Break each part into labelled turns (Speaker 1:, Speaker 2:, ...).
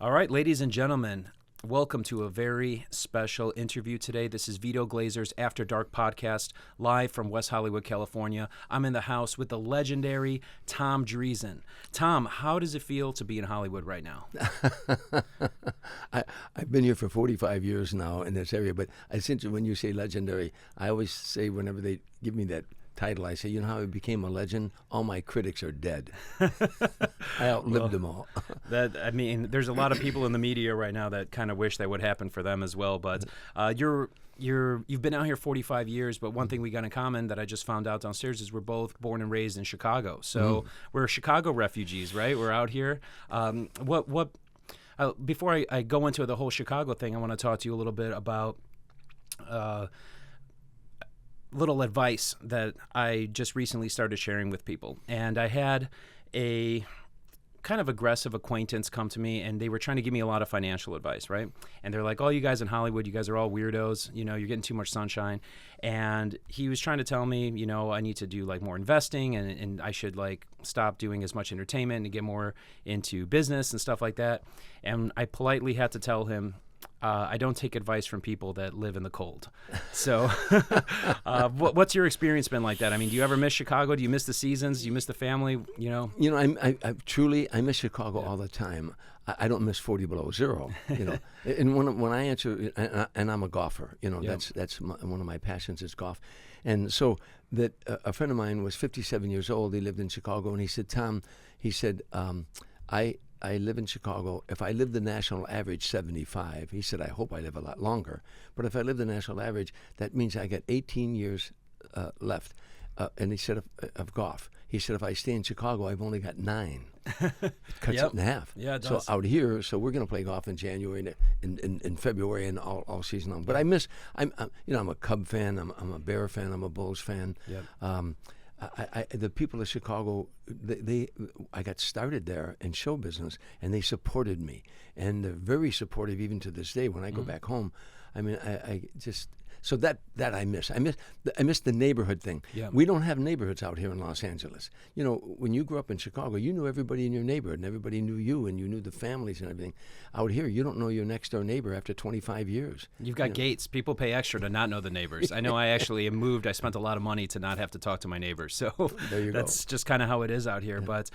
Speaker 1: All right, ladies and gentlemen, welcome to a very special interview today. This is Vito Glazers After Dark podcast, live from West Hollywood, California. I'm in the house with the legendary Tom Dreesen. Tom, how does it feel to be in Hollywood right now?
Speaker 2: I've been here for 45 years now in this area, but I think when you say legendary, I always say whenever they give me that title, I say, you know how I became a legend? All my critics are dead. I outlived them all.
Speaker 1: There's a lot of people in the media right now that kind of wish that would happen for them as well. But you've been out here 45 years. But one thing we got in common that I just found out downstairs is we're both born and raised in Chicago. So we're Chicago refugees, right? We're out here. Before I go into the whole Chicago thing, I want to talk to you a little bit about little advice that I just recently started sharing with people. And I had a kind of aggressive acquaintance come to me, and they were trying to give me a lot of financial advice, right? And they're like, oh, you guys in Hollywood, you guys are all weirdos, you're getting too much sunshine. And he was trying to tell me, I need to do like more investing, and I should like stop doing as much entertainment and get more into business and stuff like that. And I politely had to tell him, I don't take advice from people that live in the cold. So what's your experience been like that? I mean, do you ever miss Chicago? Do you miss the seasons? Do you miss the family?
Speaker 2: I miss Chicago all the time. I don't miss 40 below zero, And when I answer, and I'm a golfer, that's one of my passions is golf. And so that a friend of mine was 57 years old. He lived in Chicago, and he said, Tom, I live in Chicago. If I live the national average, 75, he said, I hope I live a lot longer. But if I live the national average, that means I got 18 years left. And he said, of golf. He said, if I stay in Chicago, I've only got 9. It cuts it in half.
Speaker 1: Yeah, it does.
Speaker 2: So out here, we're going to play golf in January and in February and all season long. But I'm a Cub fan. I'm a Bear fan. I'm a Bulls fan.
Speaker 1: Yep.
Speaker 2: The people of Chicago, I got started there in show business, and they supported me, and they're very supportive even to this day. When I go back home, so that I miss. I miss the neighborhood thing.
Speaker 1: Yeah.
Speaker 2: We don't have neighborhoods out here in Los Angeles. When you grew up in Chicago, you knew everybody in your neighborhood, and everybody knew you, and you knew the families and everything. Out here, you don't know your next door neighbor after 25 years.
Speaker 1: You've got gates. People pay extra to not know the neighbors. I know I actually moved. I spent a lot of money to not have to talk to my neighbors. So that's just kind of how it is out here. Yeah. But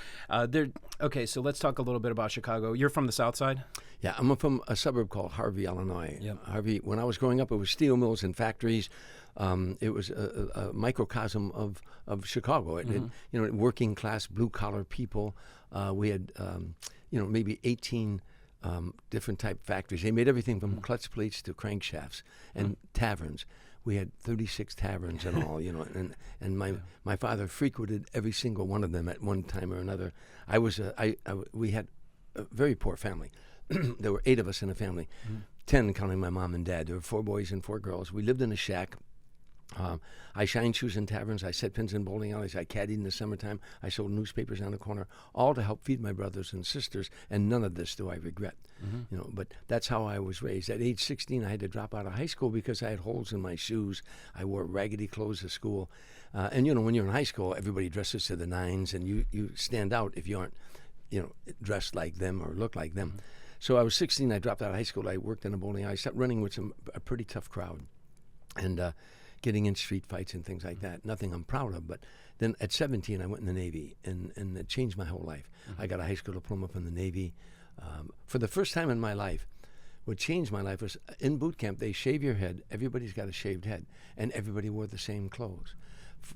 Speaker 1: okay, so let's talk a little bit about Chicago. You're from the South Side?
Speaker 2: Yeah, I'm from a suburb called Harvey, Illinois.
Speaker 1: Yep.
Speaker 2: Harvey, when I was growing up, it was steel mills and factories. It was a microcosm of Chicago. It, working class, blue collar people. We had, maybe 18 different type factories. They made everything from clutch plates to crankshafts and taverns. We had 36 taverns and all, and my father frequented every single one of them at one time or another. We had a very poor family. There were 8 of us in a family, 10 counting my mom and dad. There were 4 boys and 4 girls. We lived in a shack. I shined shoes in taverns. I set pins in bowling alleys. I caddied in the summertime. I sold newspapers on the corner, all to help feed my brothers and sisters. And none of this do I regret. But that's how I was raised. At age 16, I had to drop out of high school because I had holes in my shoes. I wore raggedy clothes to school. And when you're in high school, everybody dresses to the nines, and you stand out if you aren't, dressed like them or look like them. So I was 16. I dropped out of high school. I worked in a bowling alley. I started running with a pretty tough crowd, and getting in street fights and things like that. Nothing I'm proud of. But then at 17, I went in the Navy, and it changed my whole life. I got a high school diploma from the Navy. For the first time in my life, what changed my life was in boot camp, they shave your head. Everybody's got a shaved head, and everybody wore the same clothes.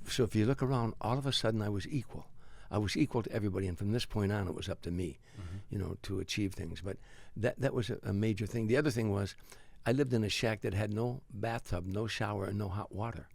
Speaker 2: So if you look around, all of a sudden I was equal. I was equal to everybody, and from this point on, it was up to me, to achieve things. But that was a major thing. The other thing was, I lived in a shack that had no bathtub, no shower, and no hot water.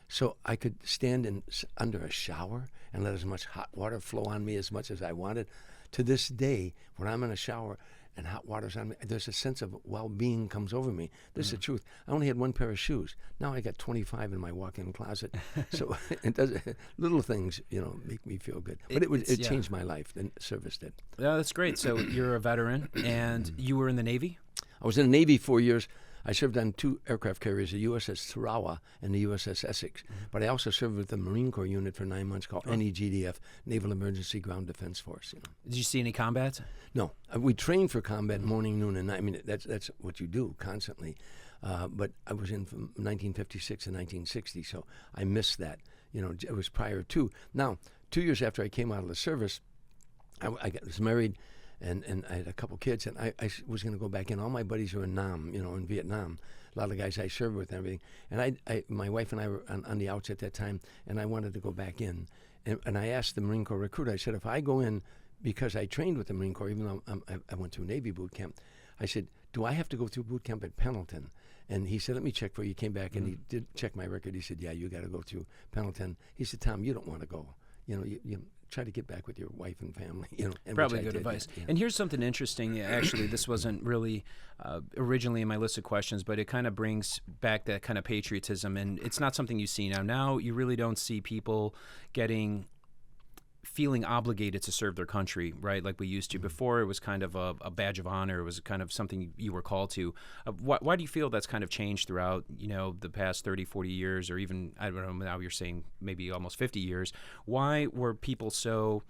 Speaker 2: So I could stand under a shower and let as much hot water flow on me as much as I wanted. To this day, when I'm in a shower and hot water's on me, there's a sense of well-being comes over me. This is the truth. I only had 1 pair of shoes. Now I got 25 in my walk-in closet. So it does, little things, make me feel good. But it changed my life, and service did.
Speaker 1: Yeah, that's great. So you're a veteran, and you were in the Navy?
Speaker 2: I was in the Navy 4 years. I served on 2 aircraft carriers, the USS Tarawa and the USS Essex. But I also served with the Marine Corps unit for 9 months called NEGDF, Naval Emergency Ground Defense Force.
Speaker 1: Did you see any combat?
Speaker 2: No, we trained for combat morning, noon, and night. I mean, that's what you do constantly. But I was in from 1956 to 1960, so I missed that. It was prior to. Now, 2 years after I came out of the service, I was married, and I had a couple kids, and I was going to go back in. All my buddies were in Nam, in Vietnam. A lot of guys I served with and everything. And my wife and I were on the outs at that time, and I wanted to go back in. And I asked the Marine Corps recruiter, I said, if I go in, because I trained with the Marine Corps, even though I went through Navy boot camp, I said, do I have to go through boot camp at Pendleton? And he said, let me check for you. He came back and he did check my record. He said, yeah, you got to go through Pendleton. He said, Tom, you don't want to go. You try to get back with your wife and family. And
Speaker 1: probably good advice. Yeah. And here's something interesting. Actually, this wasn't really originally in my list of questions, but it kind of brings back that kind of patriotism. And it's not something you see now. Now you really don't see people feeling obligated to serve their country, right? Like we used to. Before, it was kind of a badge of honor. It was kind of something you were called to. Why do you feel that's kind of changed throughout, the past 30, 40 years, or even, I don't know, now you're saying maybe almost 50 years. Why were people so,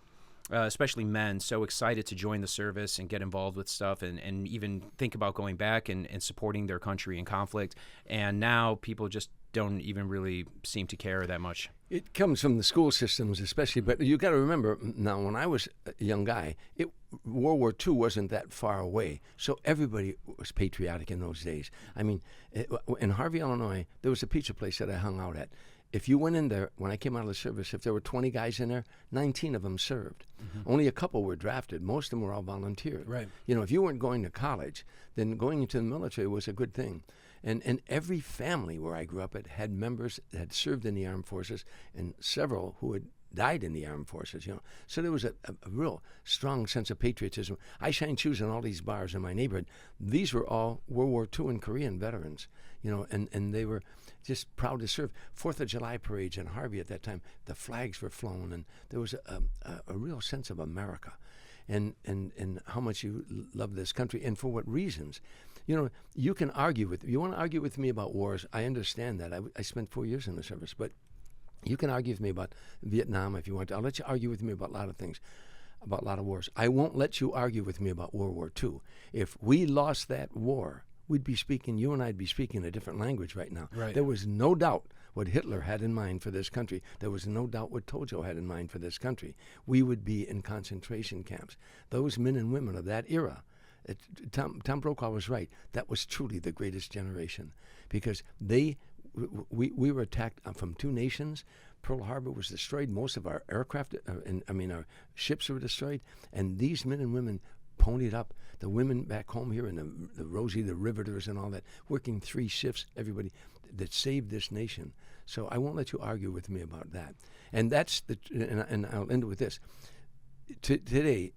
Speaker 1: especially men, so excited to join the service and get involved with stuff and even think about going back and supporting their country in conflict? And now people just don't even really seem to care that much.
Speaker 2: It comes from the school systems especially, but you got to remember, now when I was a young guy, World War II wasn't that far away, so everybody was patriotic in those days. I mean, in Harvey, Illinois, there was a pizza place that I hung out at. If you went in there, when I came out of the service, if there were 20 guys in there, 19 of them served. Only a couple were drafted. Most of them were all volunteers.
Speaker 1: Right.
Speaker 2: If you weren't going to college, then going into the military was a good thing. And every family where I grew up had members that had served in the armed forces, and several who had died in the armed forces. So there was a real strong sense of patriotism. I shined shoes in all these bars in my neighborhood. These were all World War II and Korean veterans. And they were just proud to serve. 4th of July parades in Harvey at that time, the flags were flown, and there was a real sense of America, and how much you love this country, and for what reasons. You can argue with. You want to argue with me about wars? I understand that. I spent 4 years in the service, but you can argue with me about Vietnam if you want to. I'll let you argue with me about a lot of things, about a lot of wars. I won't let you argue with me about World War II. If we lost that war, we'd be speaking, you and I'd be speaking a different language right now.
Speaker 1: Right.
Speaker 2: There was no doubt what Hitler had in mind for this country. There was no doubt what Tojo had in mind for this country. We would be in concentration camps. Those men and women of that era, Tom Brokaw was right. That was truly the greatest generation, because we were attacked from 2 nations. Pearl Harbor was destroyed. Most of our aircraft, our ships were destroyed. And these men and women ponied up. The women back home here, and the Rosie, the Riveters, and all that, working 3 shifts. Everybody that saved this nation. So I won't let you argue with me about that. And that's and I'll end with this. Today,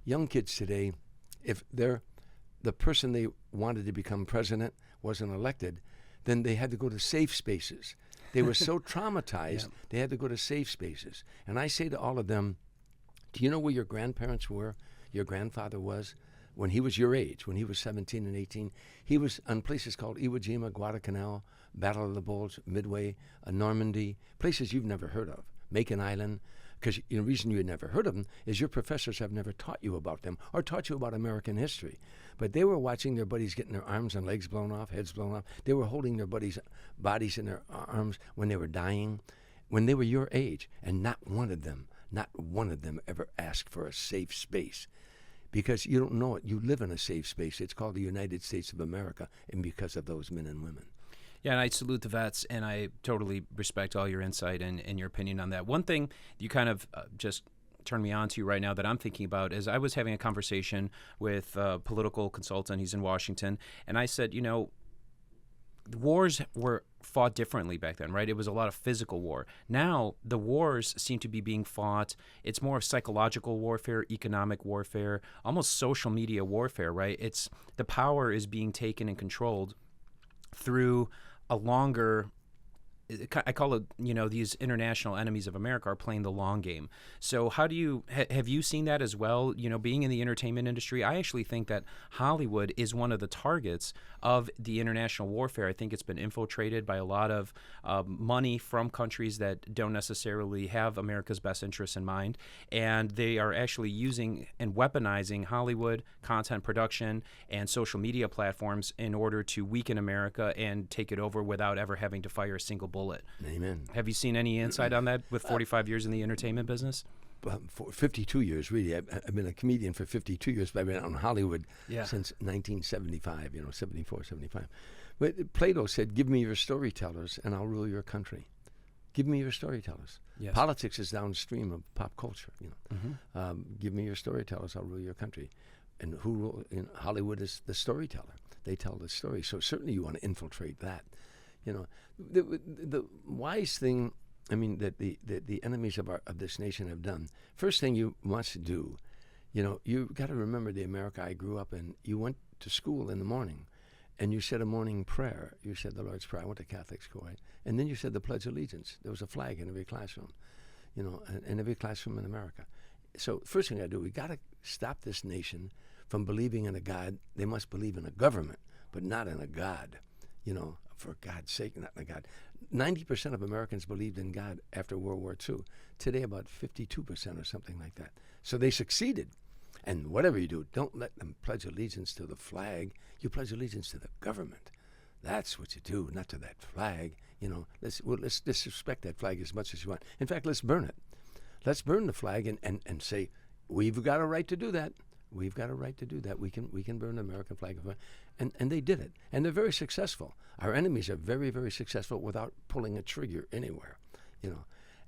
Speaker 2: young kids today, if the person they wanted to become president wasn't elected, then they had to go to safe spaces. They were so traumatized, they had to go to safe spaces. And I say to all of them, do you know where your grandparents were, your grandfather was, when he was your age, when he was 17 and 18? He was on places called Iwo Jima, Guadalcanal, Battle of the Bulge, Midway, Normandy, places you've never heard of, Macon Island. Because the reason you had never heard of them is your professors have never taught you about them or taught you about American history. But they were watching their buddies getting their arms and legs blown off, heads blown off. They were holding their buddies' bodies in their arms when they were dying, when they were your age. And not one of them ever asked for a safe space. Because you don't know it. You live in a safe space. It's called the United States of America, and because of those men and women.
Speaker 1: Yeah, and I salute the vets, and I totally respect all your insight and your opinion on that. One thing you kind of just turned me on to right now that I'm thinking about is I was having a conversation with a political consultant. He's in Washington, and I said, wars were fought differently back then, right? It was a lot of physical war. Now, the wars seem to be being fought. It's more of psychological warfare, economic warfare, almost social media warfare, right? It's the power is being taken and controlled through a longer I call it, these international enemies of America are playing the long game. So how do you, have you seen that as well? Being in the entertainment industry, I actually think that Hollywood is one of the targets of the international warfare. I think it's been infiltrated by a lot of money from countries that don't necessarily have America's best interests in mind. And they are actually using and weaponizing Hollywood content production and social media platforms in order to weaken America and take it over without ever having to fire a single bullet.
Speaker 2: Amen.
Speaker 1: Have you seen any insight on that with 45 years in the entertainment business?
Speaker 2: For 52 years, really. I've been a comedian for 52 years, but I've been out in Hollywood since 1975, 74, 75. But Plato said, give me your storytellers and I'll rule your country. Give me your storytellers.
Speaker 1: Yes.
Speaker 2: Politics is downstream of pop culture. Give me your storytellers, I'll rule your country. And Hollywood is the storyteller. They tell the story. So certainly you want to infiltrate that. The wise thing, that the enemies of this nation have done. First thing you must do, you've got to remember the America I grew up in. You went to school in the morning, and you said a morning prayer. You said the Lord's Prayer. I went to Catholic school, right? And then you said the Pledge of Allegiance. There was a flag in every classroom, in every classroom in America. So first thing I do, we got to stop this nation from believing in a God. They must believe in a government, but not in a God. For God's sake, not in a God. 90% of Americans believed in God after World War II. Today, about 52% or something like that. So they succeeded. And whatever you do, don't let them pledge allegiance to the flag. You pledge allegiance to the government. That's what you do, not to that flag. Let's disrespect that flag as much as you want. In fact, let's burn it. Let's burn the flag and say, we've got a right to do that. We've got a right to do that. We can burn the American flag. And they did it. And they're very successful. Our enemies are very, very successful without pulling a trigger anywhere.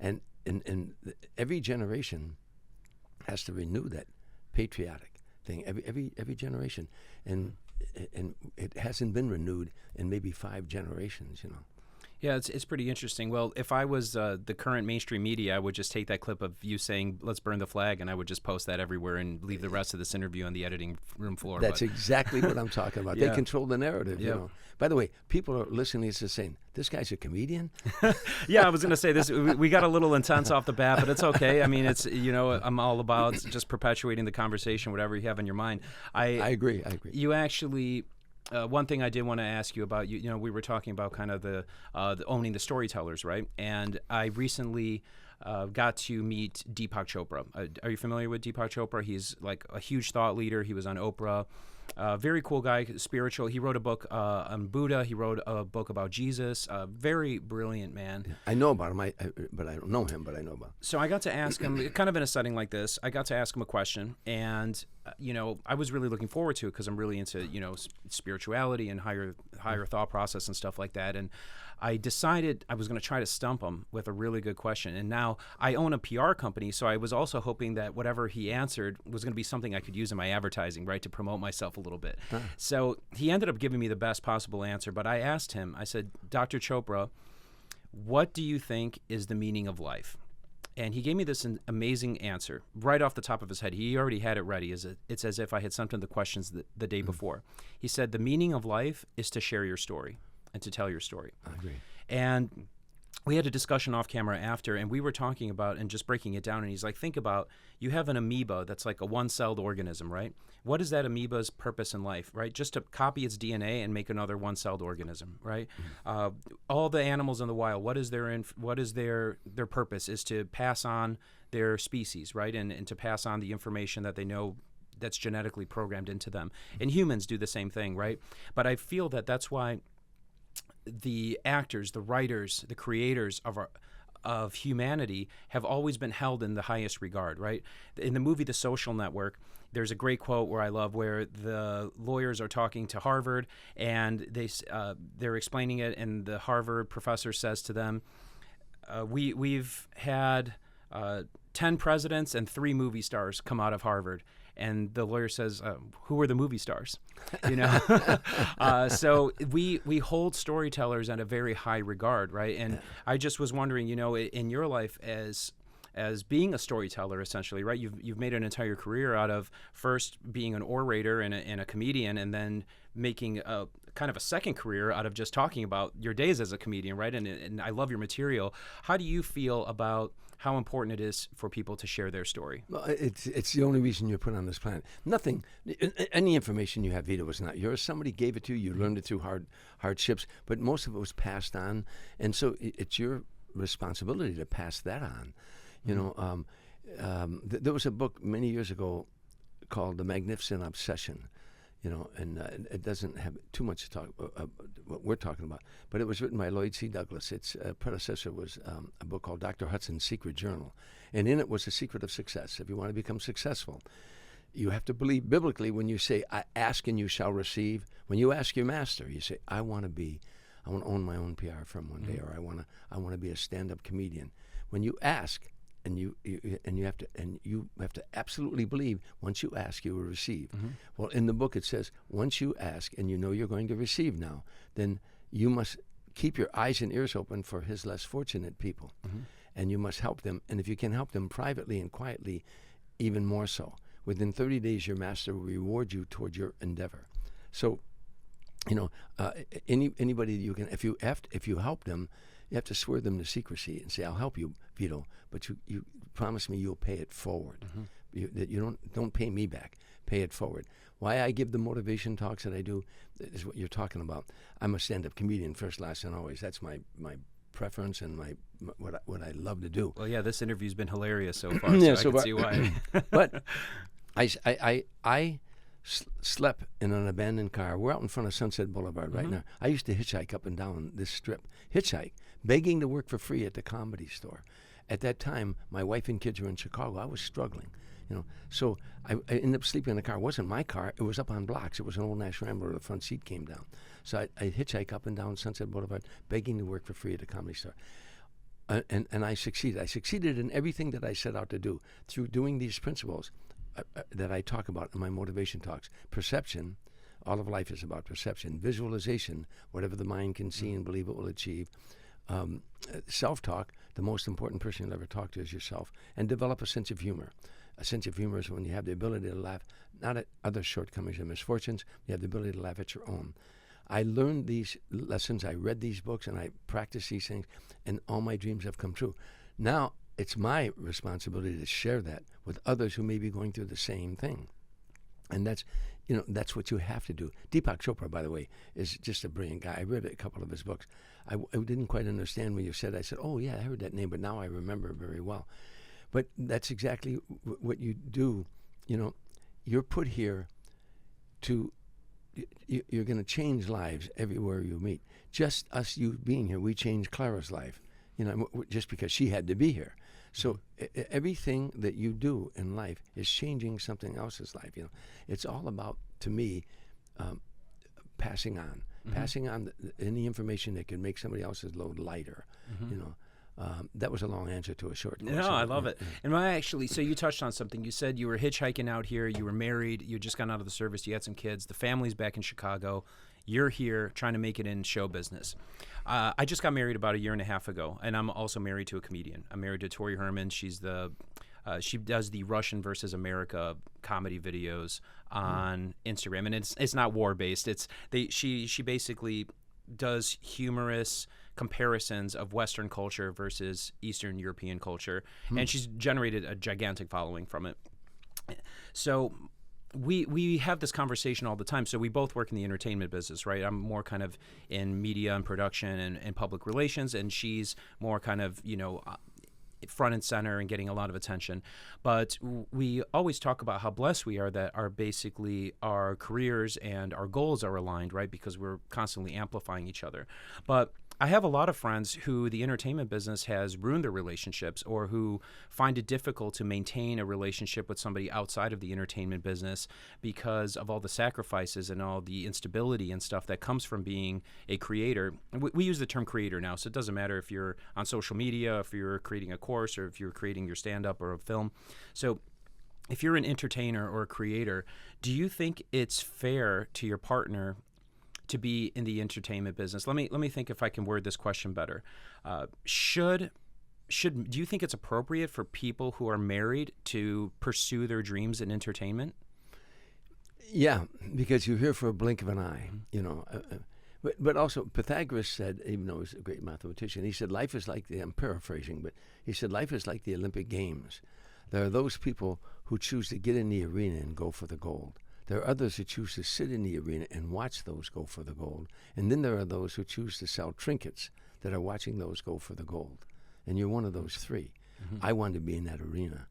Speaker 2: And every generation has to renew that patriotic thing. Every generation. And it hasn't been renewed in maybe 5 generations,
Speaker 1: Yeah, it's pretty interesting. Well, if I was the current mainstream media, I would just take that clip of you saying, let's burn the flag, and I would just post that everywhere and leave the rest of this interview on the editing room floor.
Speaker 2: That's exactly what I'm talking about.
Speaker 1: Yeah.
Speaker 2: They control the narrative, By the way, people are listening to this saying, this guy's a comedian?
Speaker 1: Yeah, I was going to say this. We got a little intense off the bat, but it's okay. It's, I'm all about just perpetuating the conversation, whatever you have in your mind. I
Speaker 2: agree.
Speaker 1: You actually... one thing I did want to ask you about, we were talking about kind of the owning the storytellers, right? And I recently got to meet Deepak Chopra. Are you familiar with Deepak Chopra? He's like a huge thought leader. He was on Oprah. Very cool guy, spiritual. He wrote a book on Buddha. He wrote a book about Jesus. Very brilliant man.
Speaker 2: Yeah, I know about him, but I don't know him, but I know about him.
Speaker 1: So I got to ask him, kind of in a setting like this, I got to ask him a question, and I was really looking forward to it because I'm really into spirituality and higher thought process and stuff like that. And I decided I was going to try to stump him with a really good question. And now I own a PR company, so I was also hoping that whatever he answered was going to be something I could use in my advertising, right, to promote myself a little bit. Huh. So he ended up giving me the best possible answer. But I asked him, I said, Dr. Chopra, what do you think is the meaning of life? And he gave me this amazing answer right off the top of his head. He already had it ready. It's as if I had sent him the questions the day before. He said, the meaning of life is to share your story and to tell your story.
Speaker 2: I agree.
Speaker 1: And we had a discussion off camera after, and we were talking about and just breaking it down. And he's like, think about, you have an amoeba that's like a one-celled organism, right? What is that amoeba's purpose in life, right? Just to copy its DNA and make another one-celled organism, right? Mm-hmm. All the animals in the wild, what is their purpose? Is to pass on their species, right? And to pass on the information that they know that's genetically programmed into them. And humans do the same thing, right? But I feel that that's why the actors, the writers, the creators of humanity have always been held in the highest regard, right? In the movie The Social Network, there's a great quote where I love where the lawyers are talking to Harvard and they're explaining it, and the Harvard professor says to them, we've had 10 presidents and 3 movie stars come out of Harvard. And the lawyer says, who are the movie stars? So we hold storytellers at a very high regard, right? And I just was wondering, in your life as as being a storyteller, essentially, right? You've made an entire career out of first being an orator and a comedian, and then making a kind of a second career out of just talking about your days as a comedian, right? And I love your material. How do you feel about how important it is for people to share their story?
Speaker 2: Well, it's the only reason you're put on this planet. Nothing, any information you have, Vito, was not yours. Somebody gave it to you. You learned it through hardships, but most of it was passed on, and so it's your responsibility to pass that on. You know, there was a book many years ago called The Magnificent Obsession. You know, and it doesn't have too much to talk what we're talking about. But it was written by Lloyd C. Douglas. Its predecessor was a book called Dr. Hudson's Secret Journal. And in it was the secret of success. If you want to become successful, you have to believe biblically when you say, I ask and you shall receive. When you ask your master, you say, I want to own my own PR firm one day, or I want to be a stand-up comedian. When you ask, and you have to absolutely believe, once you ask, you will receive. Well, in the book it says, once you ask and you know you're going to receive now, then you must keep your eyes and ears open for his less fortunate people. And you must help them. And if you can help them privately and quietly, even more so. Within 30 days, your master will reward you toward your endeavor. So, you know, anybody you can, if you help them, you have to swear them to secrecy and say, I'll help you, Vito, but you promise me you'll pay it forward. That you don't pay me back, pay it forward. Why I give the motivation talks that I do is what you're talking about. I'm a stand-up comedian first, last, and always. That's my preference and what I love to do.
Speaker 1: Well, yeah, this interview's been hilarious so far, so I can see why.
Speaker 2: But I slept in an abandoned car. We're out in front of Sunset Boulevard right now. I used to hitchhike up and down this strip. Hitchhike, begging to work for free at the Comedy Store. At that time, my wife and kids were in Chicago. I was struggling, you know. So I ended up sleeping in the car. It wasn't my car. It was up on blocks. It was an old Nash Rambler. The front seat came down. So I hitchhike up and down Sunset Boulevard, begging to work for free at the Comedy Store. And I succeeded. I succeeded in everything that I set out to do through doing these principles that I talk about in my motivation talks. Perception, all of life is about perception. Visualization, whatever the mind can see and believe it will achieve. Self-talk, the most important person you'll ever talk to is yourself. And develop a sense of humor. A sense of humor is when you have the ability to laugh, not at other shortcomings and misfortunes, you have the ability to laugh at your own. I learned these lessons, I read these books, and I practiced these things, and all my dreams have come true. Now, it's my responsibility to share that with others who may be going through the same thing. And that's what you have to do. Deepak Chopra, by the way, is just a brilliant guy. I read a couple of his books. I didn't quite understand what you said. I said, oh, yeah, I heard that name, but now I remember it very well. But that's exactly what you do. You know, you're put here to, you're going to change lives everywhere you meet. Just us, you being here, we changed Clara's life, you know, just because she had to be here. So everything that you do in life is changing something else's life. You know, it's all about, to me, passing on any information that can make somebody else's load lighter. You know, that was a long answer to a short question.
Speaker 1: No, I love it. And so you touched on something. You said you were hitchhiking out here. You were married. You had just gotten out of the service. You had some kids. The family's back in Chicago. You're here trying to make it in show business. I just got married about a year and a half ago, and I'm also married to a comedian. I'm married to Tori Herman. She's she does the Russian versus America comedy videos on Instagram, and it's not war based. She basically does humorous comparisons of Western culture versus Eastern European culture, and she's generated a gigantic following from it. So we have this conversation all the time. So we both work in the entertainment business, right? I'm more kind of in media and production and public relations, and she's more kind of, you know, front and center and getting a lot of attention. But we always talk about how blessed we are that our careers and our goals are aligned, right? Because we're constantly amplifying each other. But I have a lot of friends who the entertainment business has ruined their relationships, or who find it difficult to maintain a relationship with somebody outside of the entertainment business because of all the sacrifices and all the instability and stuff that comes from being a creator. We use the term creator now, so it doesn't matter if you're on social media, if you're creating a course, or if you're creating your stand-up or a film. So if you're an entertainer or a creator, do you think it's fair to your partner to be in the entertainment business? Let me think if I can word this question better. Should do you think it's appropriate for people who are married to pursue their dreams in entertainment?
Speaker 2: Yeah, because you're here for a blink of an eye, you know. But also Pythagoras said, even though he was a great mathematician, he said life is like I'm paraphrasing, but he said life is like the Olympic Games. There are those people who choose to get in the arena and go for the gold. There are others who choose to sit in the arena and watch those go for the gold. And then there are those who choose to sell trinkets that are watching those go for the gold. And you're one of those three. I wanted to be in that arena,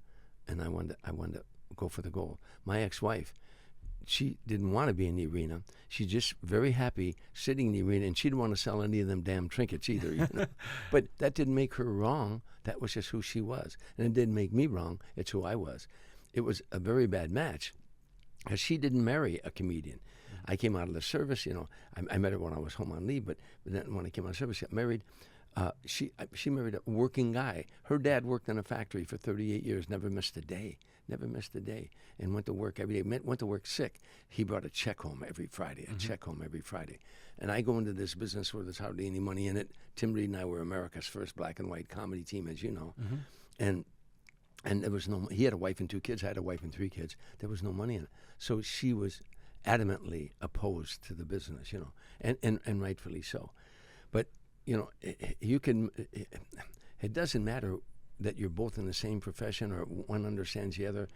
Speaker 2: and I wanted to go for the gold. My ex-wife, she didn't want to be in the arena. She's just very happy sitting in the arena, and she didn't want to sell any of them damn trinkets either. You know? But that didn't make her wrong. That was just who she was. And it didn't make me wrong. It's who I was. It was a very bad match, because she didn't marry a comedian. I came out of the service, you know. I met her when I was home on leave, but then when I came out of service, she got married. She married a working guy. Her dad worked in a factory for 38 years, never missed a day, and went to work every day. Went to work sick. He brought a check home every Friday, And I go into this business where there's hardly any money in it. Tim Reed and I were America's first black and white comedy team, as you know. And there was no. He had a wife and 2 kids. I had a wife and 3 kids. There was no money in it. So she was adamantly opposed to the business, you know, and rightfully so. But you know, you can. It doesn't matter that you're both in the same profession or one understands the other.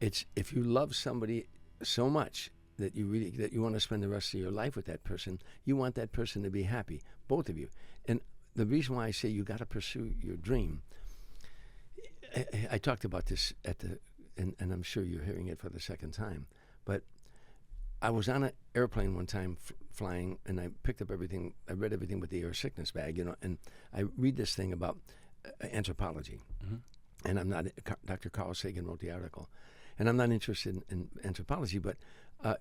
Speaker 2: It's if you love somebody so much that you want to spend the rest of your life with that person, you want that person to be happy, both of you. And the reason why I say you got to pursue your dream. I talked about this and I'm sure you're hearing it for the second time, but I was on an airplane one time flying, and I picked up everything. I read everything with the air sickness bag, you know, and I read this thing about anthropology. And I'm not, Dr. Carl Sagan wrote the article, and I'm not interested in anthropology, but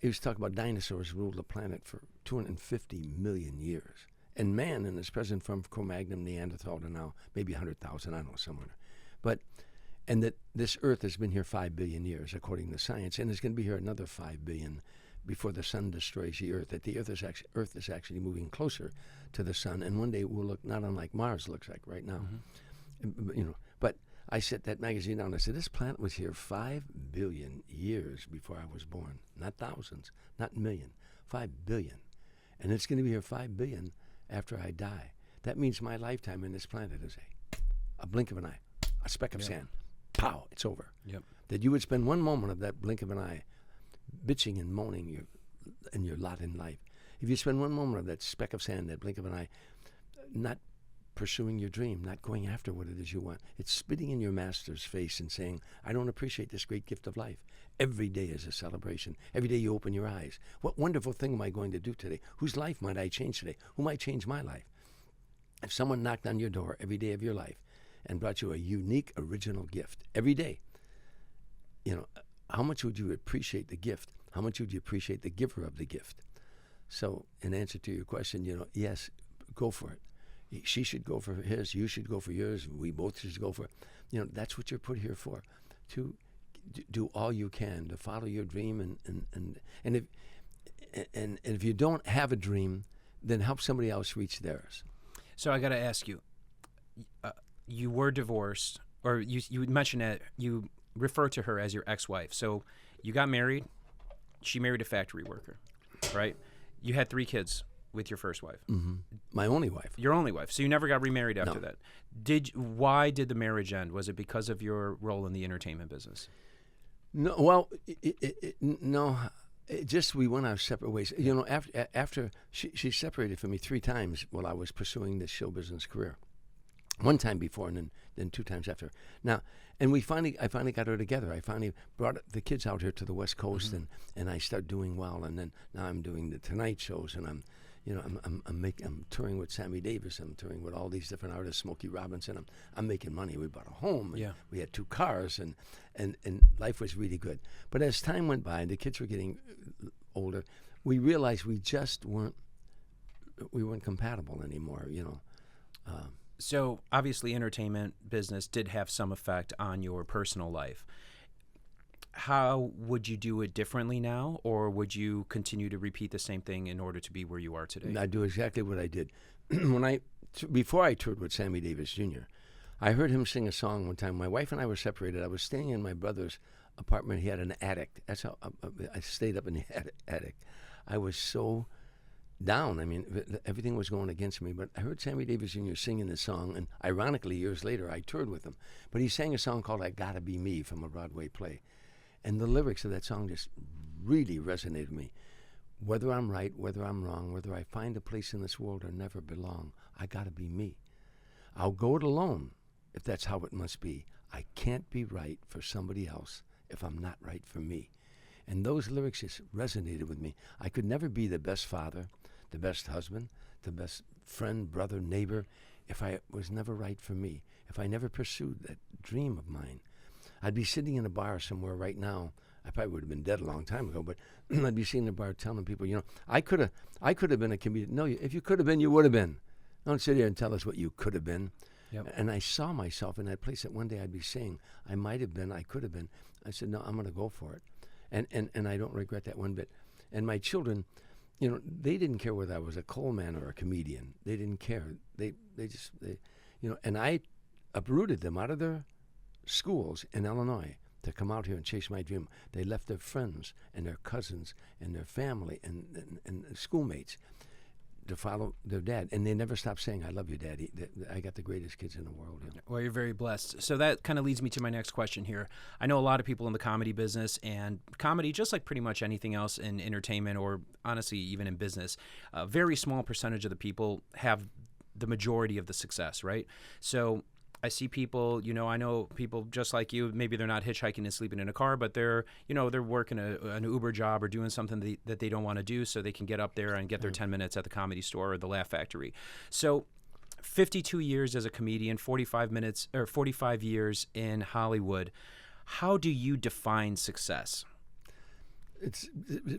Speaker 2: he was talking about dinosaurs ruled the planet for 250 million years. And man in his present form, Cro-Magnon, Neanderthal, to now maybe 100,000, I don't know, somewhere. And that this Earth has been here 5 billion years, according to science, and it's going to be here another 5 billion before the sun destroys the Earth. That the Earth is actually moving closer to the sun, and one day it will look not unlike Mars looks like right now. You know, but I set that magazine down. I said, this planet was here 5 billion years before I was born. Not thousands, not million, 5 billion. And it's going to be here 5 billion after I die. That means my lifetime in this planet is a blink of an eye, a speck of sand. Pow, it's over. That you would spend one moment of that blink of an eye bitching and moaning your lot in life. If you spend one moment of that speck of sand, that blink of an eye, not pursuing your dream, not going after what it is you want, it's spitting in your master's face and saying, I don't appreciate this great gift of life. Every day is a celebration. Every day you open your eyes. What wonderful thing am I going to do today? Whose life might I change today? Who might change my life? If someone knocked on your door every day of your life and brought you a unique, original gift every day, you know, how much would you appreciate the gift? How much would you appreciate the giver of the gift? So, in answer to your question, you know, yes, go for it. She should go for his. You should go for yours. We both should go for it. You know, that's what you're put here for, to do all you can to follow your dream. And if you don't have a dream, then help somebody else reach theirs.
Speaker 1: So I got to ask you. You were divorced, or you mentioned that you refer to her as your ex-wife. So you got married. She married a factory worker, right? You had 3 kids with your first wife. My only wife. Your only wife. So you never got remarried after that. Why did the marriage end? Was it because of your role in the entertainment business?
Speaker 2: No. Well, no. Just we went our separate ways. You know, after she separated from me 3 times while I was pursuing this show business career. One time before, and then 2 times after. Now, and I finally got her together. I finally brought the kids out here to the West Coast, and I started doing well. And then now I'm doing the Tonight shows, and I'm touring with Sammy Davis. I'm touring with all these different artists, Smokey Robinson. I'm making money. We bought a home. And we had 2 cars, and life was really good. But as time went by, and the kids were getting older, we realized we weren't compatible anymore. You know.
Speaker 1: So obviously entertainment business did have some effect on your personal life. How would you do it differently now, or would you continue to repeat the same thing in order to be where you are today?
Speaker 2: I do exactly what I did. Before I toured with Sammy Davis Jr., I heard him sing a song one time. My wife and I were separated. I was staying in my brother's apartment. He had an attic. That's how I stayed up in the attic. I was so down. I mean, everything was going against me. But I heard Sammy Davis Jr. singing this song, and ironically, years later, I toured with him. But he sang a song called "I Gotta Be Me" from a Broadway play. And the lyrics of that song just really resonated with me. Whether I'm right, whether I'm wrong, whether I find a place in this world or never belong, I gotta be me. I'll go it alone if that's how it must be. I can't be right for somebody else if I'm not right for me. And those lyrics just resonated with me. I could never be the best father, the best husband, the best friend, brother, neighbor, if I was never right for me, if I never pursued that dream of mine. I'd be sitting in a bar somewhere right now. I probably would have been dead a long time ago, but I'd be sitting in a bar telling people, I could have been a comedian. No, if you could have been, you would have been. Don't sit here and tell us what you could have been. Yep. And I saw myself in that place that one day I'd be saying, I might have been, I could have been. I said, no, I'm going to go for it. And I don't regret that one bit. And my children, they didn't care whether I was a coal man or a comedian. They didn't care. They and I uprooted them out of their schools in Illinois to come out here and chase my dream. They left their friends and their cousins and their family and schoolmates to follow their dad. And they never stopped saying, I love you, Daddy. I got the greatest kids in the world.
Speaker 1: Well, you're very blessed. So that kind of leads me to my next question here. I know a lot of people in the comedy business, and comedy, just like pretty much anything else in entertainment or honestly even in business, a very small percentage of the people have the majority of the success, right? So I see people, I know people just like you, maybe they're not hitchhiking and sleeping in a car, but they're working an Uber job or doing something that they don't want to do so they can get up there and get their 10 minutes at the Comedy Store or the Laugh Factory. So 52 years as a comedian, 45 years in Hollywood. How do you define success?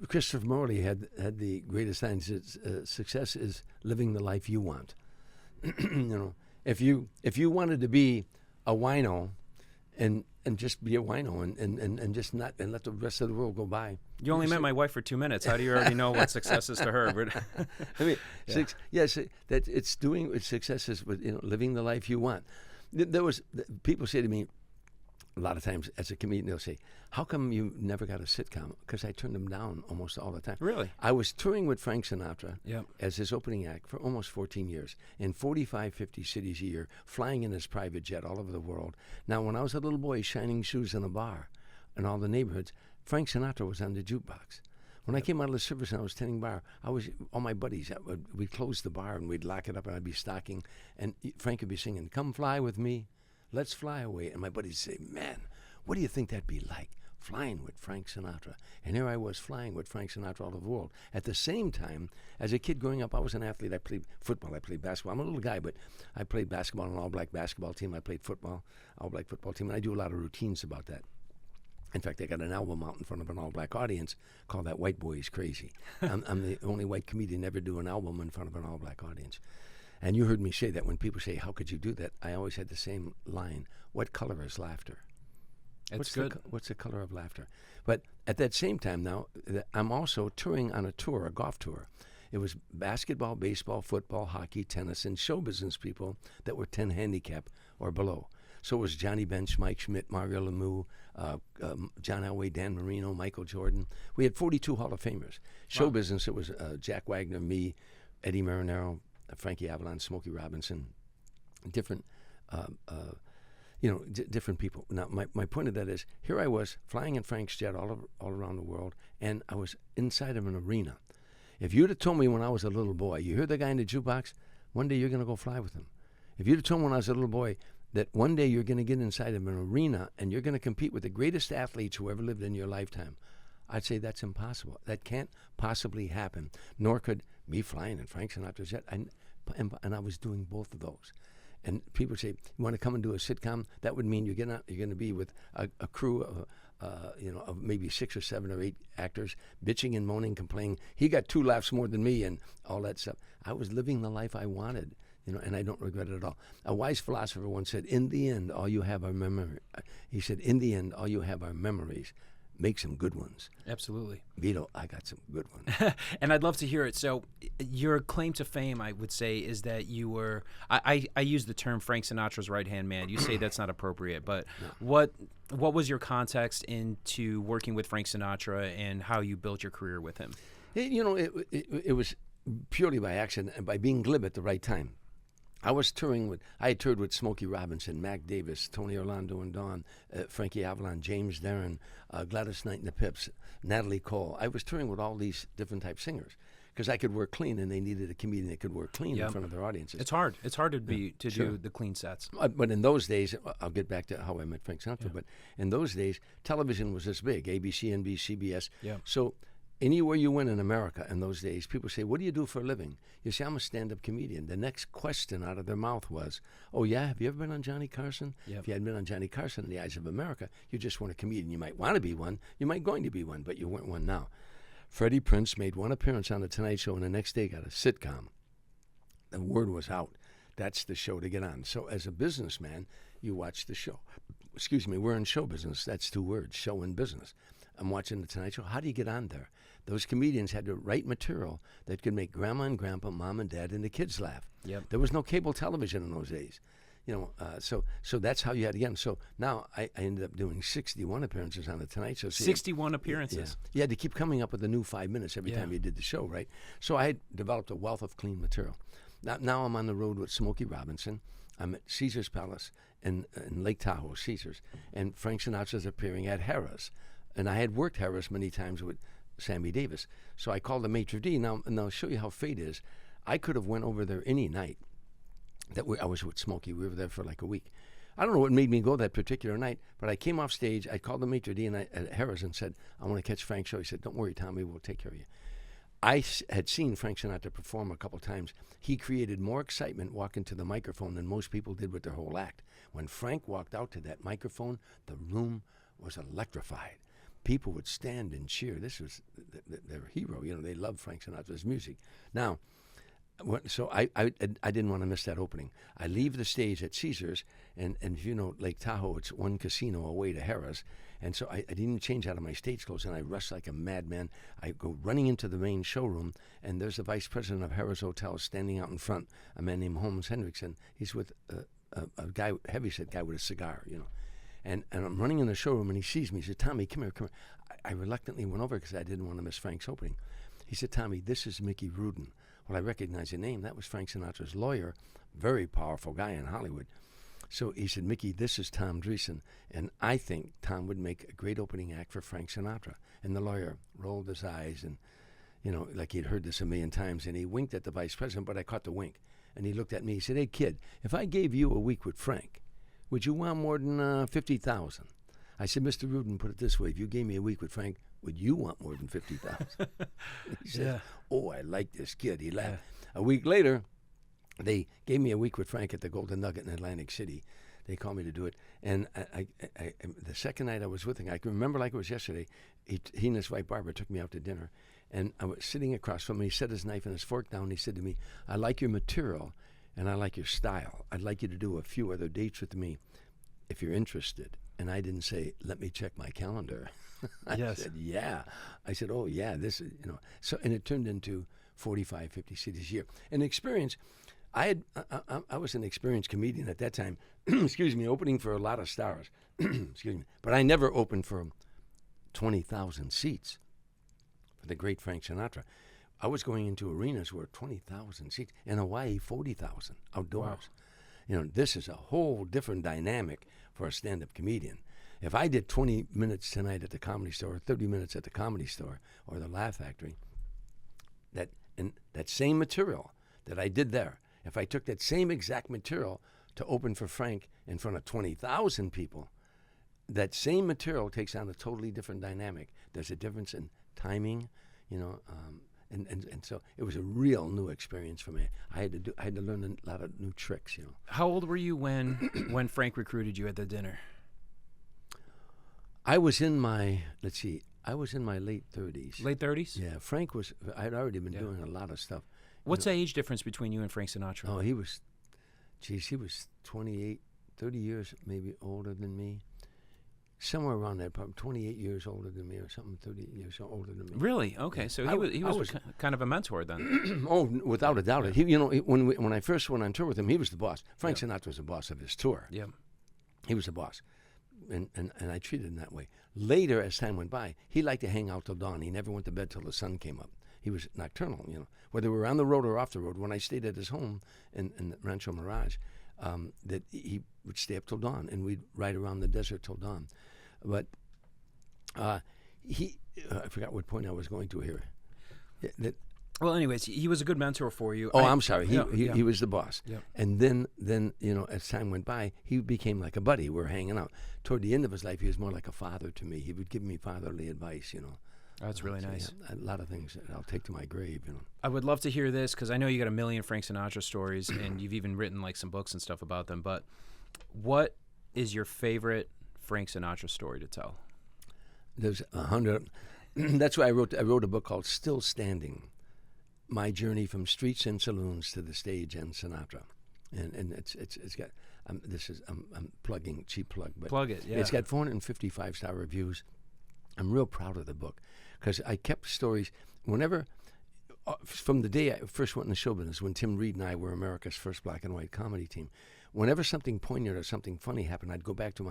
Speaker 2: Christopher Morley had the greatest line. Success is living the life you want. If you wanted to be a wino and just be a wino and just not and let the rest of the world go by.
Speaker 1: You only met my wife for 2 minutes. How do you already know what success is to her?
Speaker 2: I mean, that it's doing success is living the life you want. People say to me a lot of times as a comedian, they'll say, how come you never got a sitcom? Because I turned them down almost all the time.
Speaker 1: Really?
Speaker 2: I was touring with Frank Sinatra as his opening act for almost 14 years in 45, 50 cities a year, flying in his private jet all over the world. Now, when I was a little boy shining shoes in a bar in all the neighborhoods, Frank Sinatra was on the jukebox. When I came out of the service and I was tending bar, all my buddies, we'd close the bar and we'd lock it up and I'd be stocking, and Frank would be singing, "Come fly with me. Let's fly away." And my buddies say, "Man, what do you think that'd be like, flying with Frank Sinatra?" And here I was flying with Frank Sinatra all over the world. At the same time, as a kid growing up, I was an athlete. I played football. I played basketball. I'm a little guy, but I played basketball on an all-black basketball team. I played football, all-black football team, and I do a lot of routines about that. In fact, I got an album out in front of an all-black audience called "That White Boy Is Crazy." I'm the only white comedian ever do an album in front of an all-black audience. And you heard me say that when people say, how could you do that? I always had the same line. What color is laughter?
Speaker 1: It's good.
Speaker 2: What's the color of laughter? But at that same time now, I'm also touring on a tour, a golf tour. It was basketball, baseball, football, hockey, tennis, and show business people that were 10 handicap or below. So it was Johnny Bench, Mike Schmidt, Mario Lemieux, John Elway, Dan Marino, Michael Jordan. We had 42 Hall of Famers. Show business, it was Jack Wagner, me, Eddie Marinaro, Frankie Avalon, Smokey Robinson, different different people. Now, my point of that is, here I was flying in Frank's jet all around the world, and I was inside of an arena. If you'd have told me when I was a little boy, you hear the guy in the jukebox, one day you're going to go fly with him. If you'd have told me when I was a little boy that one day you're going to get inside of an arena and you're going to compete with the greatest athletes who ever lived in your lifetime, I'd say that's impossible. That can't possibly happen, nor could me flying in Frank Sinatra's jet. And I was doing both of those. And people say, you want to come and do a sitcom? That would mean you're going to be with a crew of maybe 6 or 7 or 8 actors, bitching and moaning, complaining. He got 2 laughs more than me and all that stuff. I was living the life I wanted, and I don't regret it at all. A wise philosopher once said, in the end, all you have are memories. He said, in the end, all you have are memories.
Speaker 1: make some good ones.
Speaker 2: Absolutely.
Speaker 1: Vito, I got some good ones. And I'd love to hear it. So your claim to fame, I would say, is that you were, I use the term Frank Sinatra's right-hand man. You say that's not appropriate, but what was your context into working with Frank Sinatra and how you built your career with him?
Speaker 2: It was purely by accident and by being glib at the right time. I had toured with Smokey Robinson, Mac Davis, Tony Orlando and Dawn, Frankie Avalon, James Darren, Gladys Knight and the Pips, Natalie Cole. I was touring with all these different type singers because I could work clean, and they needed a comedian that could work clean in front of their audiences. It's hard. It's hard to do the clean sets. But in those days, I'll get back to how I met Frank Sinatra. But in those days, television was this big: ABC, NBC, CBS. Yeah. So anywhere you went in America in those days, people say, "What do you do for a living?" You say, "I'm a stand-up comedian." The next question out of their mouth was, "Oh, yeah? Have you ever been on Johnny Carson?" Yep. If you hadn't been on Johnny Carson in the eyes of America, you just weren't a comedian. You might want to be one. You might going to be one, but you weren't one now. Freddie Prinze made one appearance on The Tonight Show, and the next day got a sitcom. The word was out. That's the show to get on. So as a businessman, you watch the show. Excuse me, we're in show business. That's two words, show and business. I'm watching The Tonight Show. How do you get on there? Those comedians had to write material that could make grandma and grandpa, mom and dad, and the kids laugh. Yep. There was no cable television in those days. So that's how you had to get them. So now I ended up doing 61 appearances on The Tonight Show. So 61 appearances? Yeah. You had to keep coming up with a new 5 minutes every time you did the show, right? So I had developed a wealth of clean material. Now I'm on the road with Smokey Robinson. I'm at Caesar's Palace in Lake Tahoe, Caesar's. And Frank Sinatra's appearing at Harrah's. And I had worked Harrah's many times with Sammy Davis. So I called the maitre d'. Now, and I'll show you how fate is. I could have went over there any night that I was with Smokey. We were there for like a week. I don't know what made me go that particular night, but I came off stage. I called the maitre d' at Harrah's and said, "I want to catch Frank's show." He said, "Don't worry, Tommy, we'll take care of you." I had seen Frank Sinatra perform a couple times. He created more excitement walking to the microphone than most people did with their whole act. When Frank walked out to that microphone, the room was electrified. People would stand and cheer. This was their hero. They loved Frank Sinatra's music. Now, so I didn't want to miss that opening. I leave the stage at Caesar's, and if you know Lake Tahoe, it's one casino away to Harrah's. And so I didn't change out of my stage clothes, and I rush like a madman. I go running into the main showroom, and there's the vice president of Harrah's Hotel standing out in front, a man named Holmes Hendrickson. He's with a guy, heavyset guy with a cigar, And I'm running in the showroom, and he sees me. He said, "Tommy, come here, come here." I reluctantly went over because I didn't want to miss Frank's opening. He said, "Tommy, this is Mickey Rudin." Well, I recognized the name. That was Frank Sinatra's lawyer, very powerful guy in Hollywood. So he said, "Mickey, this is Tom Dreesen, and I think Tom would make a great opening act for Frank Sinatra." And the lawyer rolled his eyes and, like he'd heard this a million times, and he winked at the vice president, but I caught the wink. And he looked at me. He said, "Hey, kid, if I gave you a week with Frank, would you want more than 50,000? I said, "Mr. Rudin, put it this way. If you gave me a week with Frank, would you want more than 50,000? He said, "Oh, I like this kid." He laughed. A week later, they gave me a week with Frank at the Golden Nugget in Atlantic City. They called me to do it. And I the second night I was with him, I can remember like it was yesterday, he and his wife Barbara took me out to dinner. And I was sitting across from him. He set his knife and his fork down. And he said to me, "I like your material. And I like your style. I'd like you to do a few other dates with me if you're interested." And I didn't say, "Let me check my calendar." I said, "Yeah." I said, "Oh, yeah, this is, So, and it turned into 45, 50 cities a year. An experience, I was an experienced comedian at that time, excuse me, opening for a lot of stars, excuse me. But I never opened for 20,000 seats for the great Frank Sinatra. I was going into arenas where 20,000 seats. In Hawaii, 40,000 outdoors. Wow. This is a whole different dynamic for a stand-up comedian. If I did 20 minutes tonight at the Comedy Store, or 30 minutes at the Comedy Store, or the Laugh Factory, that same material that I did there, if I took that same exact material to open for Frank in front of 20,000 people, that same material takes on a totally different dynamic. There's a difference in timing, And so it was a real new experience for me. I had to learn a lot of new tricks,
Speaker 1: How old were you when Frank recruited you at the dinner?
Speaker 2: I was in my late 30s.
Speaker 1: Late 30s?
Speaker 2: Yeah, I'd already been doing a lot of stuff.
Speaker 1: What's the age difference between you and Frank Sinatra?
Speaker 2: Oh, he was 28, 30 years maybe older than me. somewhere around that, probably 28 years older than me or something, 30 years older than me.
Speaker 1: Really? Okay, so he was kind of a mentor then.
Speaker 2: Oh, without a doubt. He, when I first went on tour with him, he was the boss. Frank Sinatra was the boss of his tour.
Speaker 1: Yeah.
Speaker 2: He was the boss. And I treated him that way. Later, as time went by, he liked to hang out till dawn. He never went to bed till the sun came up. He was nocturnal, whether we were on the road or off the road. When I stayed at his home in Rancho Mirage, that he would stay up till dawn, and we'd ride around the desert till dawn. But I forgot what point I was going to here.
Speaker 1: Well, anyways, he was a good mentor for you.
Speaker 2: I'm sorry. He was the boss.
Speaker 1: Yeah.
Speaker 2: And then as time went by, he became like a buddy. We were hanging out. Toward the end of his life, he was more like a father to me. He would give me fatherly advice,
Speaker 1: That's really nice.
Speaker 2: A lot of things that I'll take to my grave,
Speaker 1: I would love to hear this because I know you got a million Frank Sinatra stories and you've even written like some books and stuff about them. But what is your favorite Frank Sinatra story to tell?
Speaker 2: There's 100. That's why I wrote a book called Still Standing: My Journey from Streets and Saloons to the Stage and Sinatra. And it's got I'm plugging, cheap plug, but
Speaker 1: plug it. Yeah.
Speaker 2: It's got 450 5-star reviews. I'm real proud of the book because I kept stories whenever, from the day I first went in the show business, when Tim Reed and I were America's first black and white comedy team. Whenever something poignant or something funny happened, I'd go back to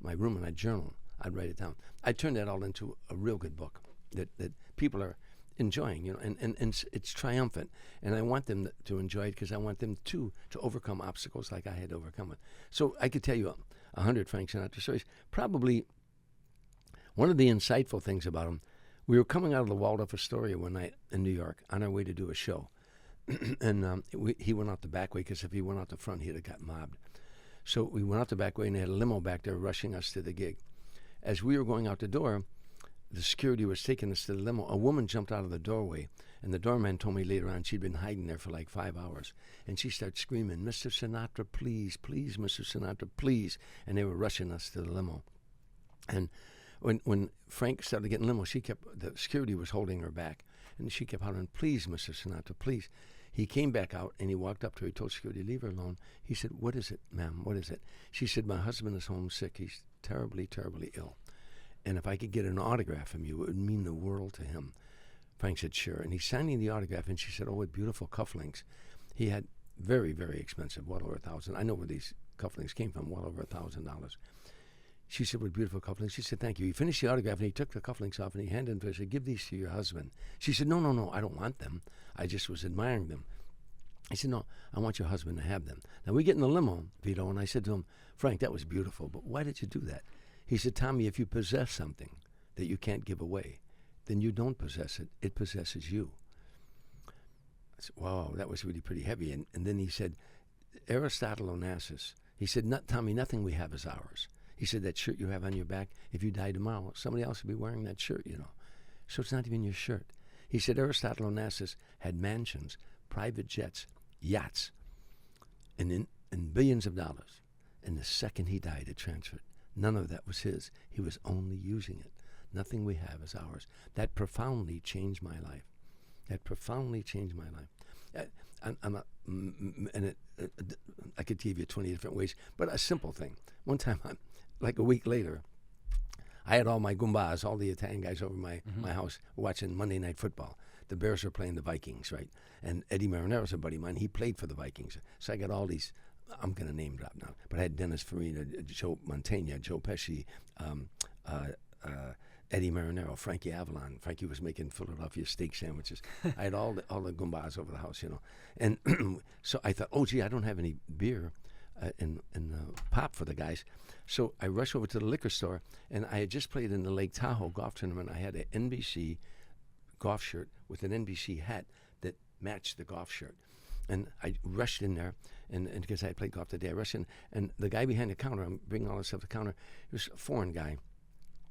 Speaker 2: my room and I'd journal. I'd write it down. I'd turn that all into a real good book that people are enjoying, and it's triumphant. And I want them to enjoy it because I want them to overcome obstacles like I had to overcome it. So I could tell you 100 Frank Sinatra stories. Probably one of the insightful things about him, we were coming out of the Waldorf Astoria one night in New York on our way to do a show. And he went out the back way because if he went out the front, he'd have got mobbed. So we went out the back way and they had a limo back there rushing us to the gig. As we were going out the door, the security was taking us to the limo. A woman jumped out of the doorway, and the doorman told me later on she'd been hiding there for like 5 hours. And she started screaming, "Mr. Sinatra, please, please, Mr. Sinatra, please." And they were rushing us to the limo. And when Frank started getting limo, the security was holding her back. And she kept hollering, "Please, Mr. Sinatra, please." He came back out, and he walked up to her. He told security, "Leave her alone." He said, "What is it, ma'am? What is it?" She said, "My husband is homesick. He's terribly, terribly ill. And if I could get an autograph from you, it would mean the world to him." Frank said, "Sure." And he's signing the autograph, and she said, "Oh, what beautiful cufflinks." He had very, very expensive, well over $1,000. I know where these cufflinks came from, well over $1,000. She said, "What beautiful cufflinks." She said, "Thank you." He finished the autograph, and he took the cufflinks off, and he handed them to her. He said, "Give these to your husband." She said, No, I don't want them. I just was admiring them." He said, "No, I want your husband to have them." Now, we get in the limo, Vito, and I said to him, "Frank, that was beautiful, but why did you do that?" He said, "Tommy, if you possess something that you can't give away, then you don't possess it. It possesses you." I said, "Wow, that was really pretty heavy." And then he said, Aristotle Onassis, he said, "Tommy, nothing we have is ours." He said, "That shirt you have on your back, if you die tomorrow, somebody else will be wearing that shirt, So it's not even your shirt." He said Aristotle Onassis had mansions, private jets, yachts, and billions of dollars. And the second he died, it transferred. None of that was his. He was only using it. Nothing we have is ours. That profoundly changed my life. I could give you 20 different ways, but a simple thing. One time, like a week later, I had all my Goombas, all the Italian guys over my house watching Monday Night Football. The Bears were playing the Vikings, right? And Eddie Marinero's a buddy of mine. He played for the Vikings. So I got all these, I'm going to name drop now, but I had Dennis Farina, Joe Mantegna, Joe Pesci, Eddie Marinero, Frankie Avalon. Frankie was making Philadelphia steak sandwiches. I had all the Goombas over the house, And so I thought, oh, gee, I don't have any beer and pop for the guys. So I rushed over to the liquor store, and I had just played in the Lake Tahoe golf tournament. I had an NBC golf shirt with an NBC hat that matched the golf shirt. And I rushed in there, and because I had played golf that day, I rushed in, and the guy behind the counter, I'm bringing all this stuff to the counter, he was a foreign guy.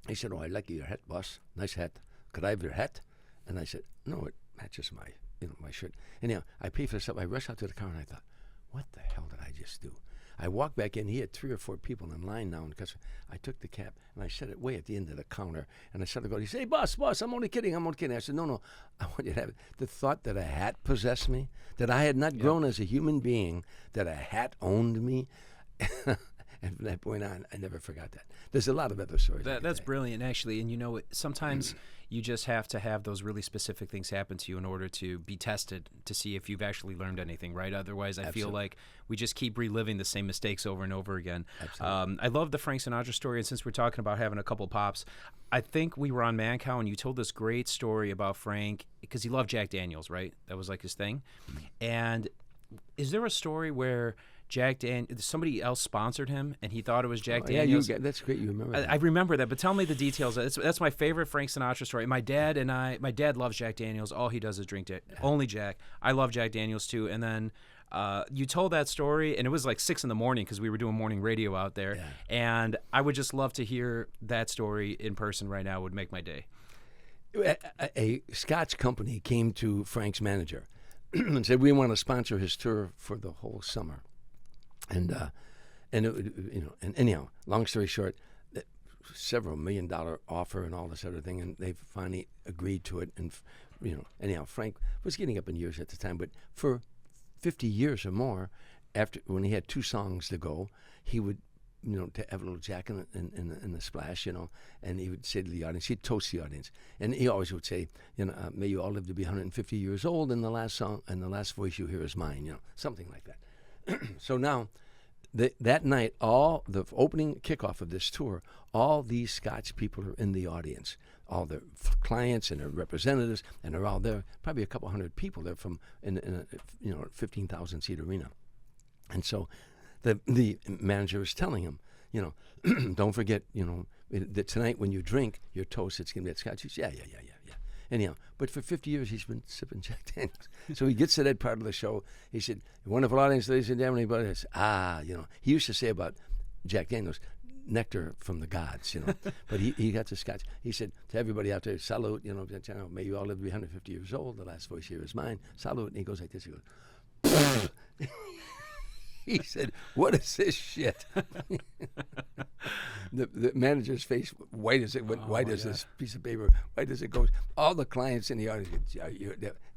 Speaker 2: He said, "Oh, I like your hat, boss. Nice hat. Could I have your hat?" And I said, "No, it matches my shirt." Anyhow, I paid for the stuff. I rushed out to the counter, and I thought, what the hell did I just do? I walked back in. He had 3 or 4 people in line now, because I took the cap, and I set it way at the end of the counter, and I started going, he said, "Hey, boss, I'm only kidding. I said, no, I want you to have it. The thought that a hat possessed me, that I had not grown as a human being, that a hat owned me, And from that point on, I never forgot that. There's a lot of other stories.
Speaker 1: That's brilliant, actually. And sometimes you just have to have those really specific things happen to you in order to be tested to see if you've actually learned anything, right? Otherwise, I feel like we just keep reliving the same mistakes over and over again.
Speaker 2: Absolutely.
Speaker 1: I love the Frank Sinatra story, and since we're talking about having a couple pops, I think we were on Mancow, and you told this great story about Frank because he loved Jack Daniels, right? That was like his thing. And is there a story where somebody else sponsored him, and he thought it was Jack Daniels?
Speaker 2: Yeah, that's great. You remember that.
Speaker 1: I remember that, but tell me the details. That's my favorite Frank Sinatra story. My dad loves Jack Daniels. All he does is drink only Jack. I love Jack Daniels too. And then you told that story, and it was like 6 a.m. because we were doing morning radio out there.
Speaker 2: Yeah.
Speaker 1: And I would just love to hear that story in person right now. It would make my day.
Speaker 2: A Scotch company came to Frank's manager and said, "We want to sponsor his tour for the whole summer." And anyhow, long story short, several $1 million offer and all this other thing, and they finally agreed to it. And anyhow, Frank was getting up in years at the time, but for 50 years or more, when he had 2 songs to go, he would, to have a little Jack in the splash, and he would say to the audience, he'd toast the audience, and he always would say, "May you all live to be 150 years old, and the last song and the last voice you hear is mine," something like that. So now, that night, all the opening kickoff of this tour, all these Scotch people are in the audience, all their clients and their representatives, and they're all there. Probably a couple hundred people there from in a 15,000 seat arena, and so the manager was telling him, don't forget, that tonight when you drink your toast, it's going to be at Scotch. He said, yeah. Anyhow, but for 50 years, he's been sipping Jack Daniels. So he gets to that part of the show. He said, "Wonderful audience, ladies and gentlemen." He used to say about Jack Daniels, nectar from the gods, But he got to Scotch. He said to everybody out there, "Salute, may you all live to be 150 years old. The last voice here is mine. Salute." And he goes like this. He goes, he said, "What is this shit?" The manager's face white as it went. White as this piece of paper. White as it goes. All the clients in the audience.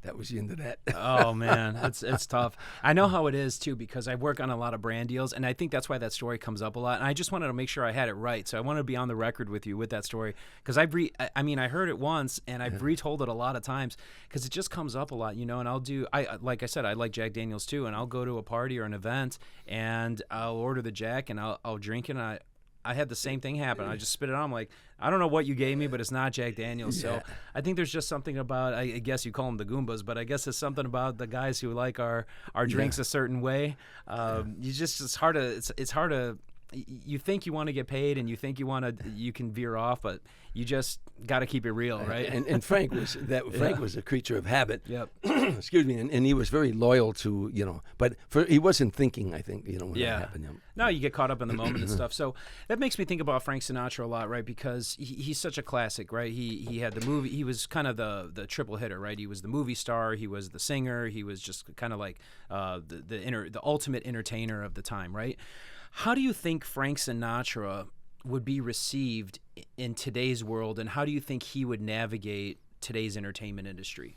Speaker 2: That was the end of that.
Speaker 1: Oh man, it's tough. I know how it is too because I work on a lot of brand deals, and I think that's why that story comes up a lot. And I just wanted to make sure I had it right, so I wanted to be on the record with you with that story because I heard it once and I've retold it a lot of times because it just comes up a lot, And like I said, I like Jack Daniels too, and I'll go to a party or an event and I'll order the Jack and I'll drink it. And I had the same thing happen. I just spit it out. I'm like, I don't know what you gave me, but it's not Jack Daniels. So I think there's just something about, I guess you call them the Goombas, but I guess it's something about the guys who like our drinks a certain way. It's hard to, you think you want to get paid and you think you can veer off, but you just got to keep it real, right?
Speaker 2: And Frank was a creature of habit.
Speaker 1: Yep.
Speaker 2: Excuse me, and he was very loyal to, but he wasn't thinking, I think, when that happened.
Speaker 1: No, you get caught up in the moment and stuff. So that makes me think about Frank Sinatra a lot, right? Because he's such a classic, right? He had the movie. He was kind of the triple hitter, right? He was the movie star. He was the singer. He was just kind of like the ultimate entertainer of the time, right? How do you think Frank Sinatra would be received in today's world, and how do you think he would navigate today's entertainment industry?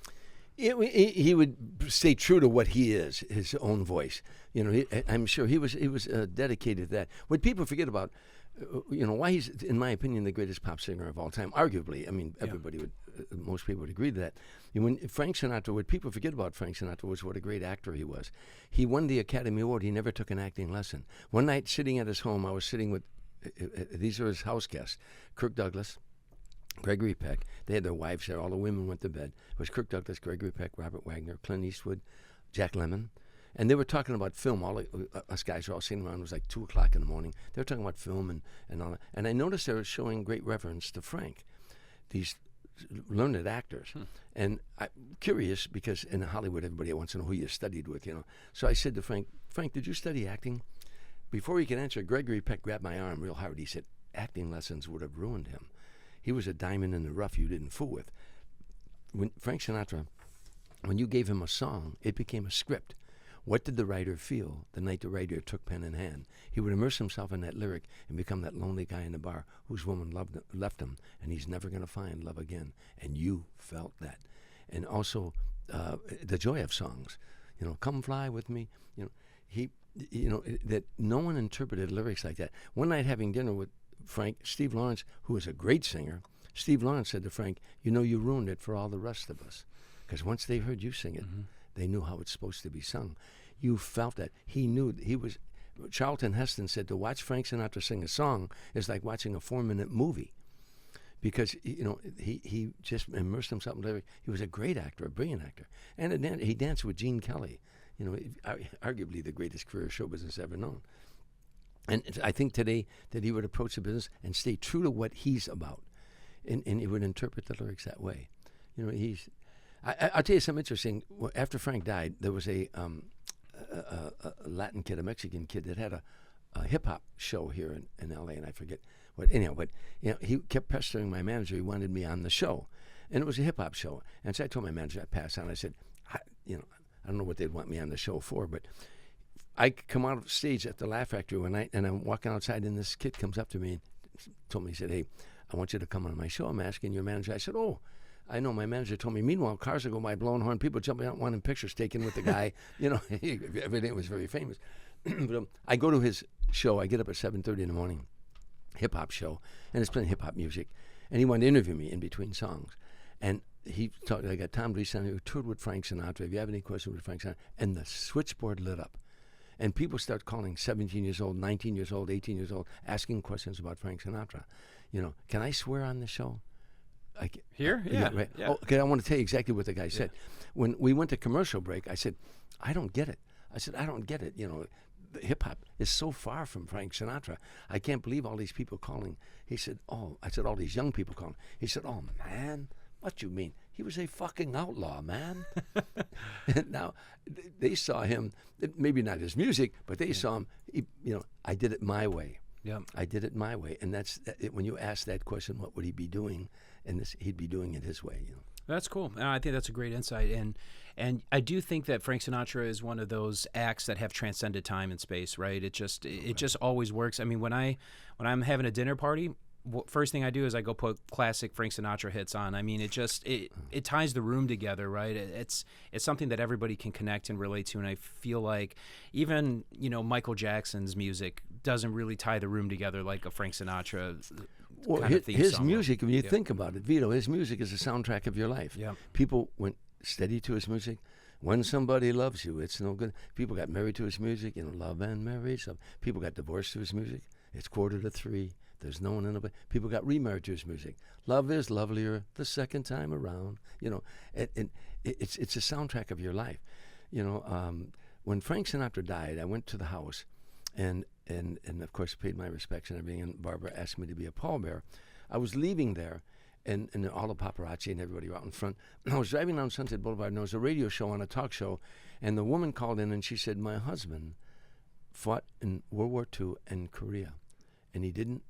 Speaker 2: He would stay true to what he is, his own voice. I'm sure he was dedicated to that. What people forget about, why he's, in my opinion, the greatest pop singer of all time, arguably. I mean, most people would agree to that. What people forget about Frank Sinatra was what a great actor he was. He won the Academy Award. He never took an acting lesson. One night, sitting at his home, I was sitting with, these are his house guests, Kirk Douglas, Gregory Peck. They had their wives there. All the women went to bed. It was Kirk Douglas, Gregory Peck, Robert Wagner, Clint Eastwood, Jack Lemmon. And they were talking about film. All us guys were all sitting around. It was like 2 o'clock in the morning. They were talking about film and all that. And I noticed they were showing great reverence to Frank, these learned actors. And I'm curious because in Hollywood, everybody wants to know who you studied with, So I said to Frank, "Did you study acting?" Before he could answer, Gregory Peck grabbed my arm real hard. He said, "Acting lessons would have ruined him. He was a diamond in the rough you didn't fool with." When Frank Sinatra, when you gave him a song, it became a script. What did the writer feel the night the writer took pen in hand? He would immerse himself in that lyric and become that lonely guy in the bar whose woman left him, and he's never going to find love again. And you felt that. And also the joy of songs. Come fly with me. that no one interpreted lyrics like that. One night having dinner with Frank, Steve Lawrence, who is a great singer, Steve Lawrence said to Frank, you ruined it for all the rest of us. Because once they heard you sing it, they knew how it's supposed to be sung. You felt that. He knew he was. Charlton Heston said to watch Frank Sinatra sing a song is like watching a 4-minute movie, because he just immersed himself in lyrics. He was a great actor, a brilliant actor, and he danced with Gene Kelly. Arguably the greatest career show business ever known. And I think today that he would approach the business and stay true to what he's about, and he would interpret the lyrics that way. I'll tell you something interesting. After Frank died, there was a Latin kid, a Mexican kid that had a hip hop show here in L.A. and I forget what. Anyhow, but he kept pestering my manager. He wanted me on the show, and it was a hip hop show. And so I told my manager, I passed on. I said, I don't know what they'd want me on the show for, but I come out of stage at the Laugh Factory one night, and I'm walking outside, and this kid comes up to me and told me, he said, "Hey, I want you to come on my show. I'm asking your manager." I said, "Oh, I know." My manager told me. Meanwhile, cars would go by blowing horn, people jumping out wanting pictures taken with the guy. Everything was very famous. But I go to his show. I get up at 7:30 in the morning, hip hop show, and it's playing hip hop music. And he wanted to interview me in between songs. And I got Tom Dreesen, who toured with Frank Sinatra. If you have any questions with Frank Sinatra, and the switchboard lit up. And people start calling 17 years old, 19 years old, 18 years old, asking questions about Frank Sinatra. Can I swear on the show?
Speaker 1: Here? Yeah.
Speaker 2: Right.
Speaker 1: Yeah.
Speaker 2: Oh, okay, I want to tell you exactly what the guy said. When we went to commercial break, I said, I don't get it. I don't get it. Hip-hop is so far from Frank Sinatra. I can't believe all these people calling. He said, I said, all these young people calling. He said, oh, man, what you mean? He was a fucking outlaw, man. Now, they saw him, maybe not his music, but they saw him, I did it my way.
Speaker 1: Yeah.
Speaker 2: I did it my way. And that's when you ask that question, what would he be doing? And he'd be doing it his way.
Speaker 1: That's cool. I think that's a great insight. And I do think that Frank Sinatra is one of those acts that have transcended time and space, right? It just always works. I mean, when I'm having a dinner party, first thing I do is I go put classic Frank Sinatra hits on. I mean, it ties the room together, right? It's something that everybody can connect and relate to, and I feel like even Michael Jackson's music doesn't really tie the room together like a Frank Sinatra.
Speaker 2: Well, his music, when you think about it, Vito, his music is a soundtrack of your life.
Speaker 1: Yeah.
Speaker 2: People went steady to his music. When somebody loves you, it's no good. People got married to his music, love and marriage. People got divorced to his music. It's 2:45. There's no one in the. People got remarried to his music. Love is lovelier the second time around. It's a soundtrack of your life. When Frank Sinatra died, I went to the house, and of course paid my respects and everything. And Barbara asked me to be a pallbearer. I was leaving there, and all the paparazzi and everybody were out in front. I was driving down Sunset Boulevard, and there was a radio show on a talk show, and the woman called in and she said, "My husband fought in World War II in Korea, and he didn't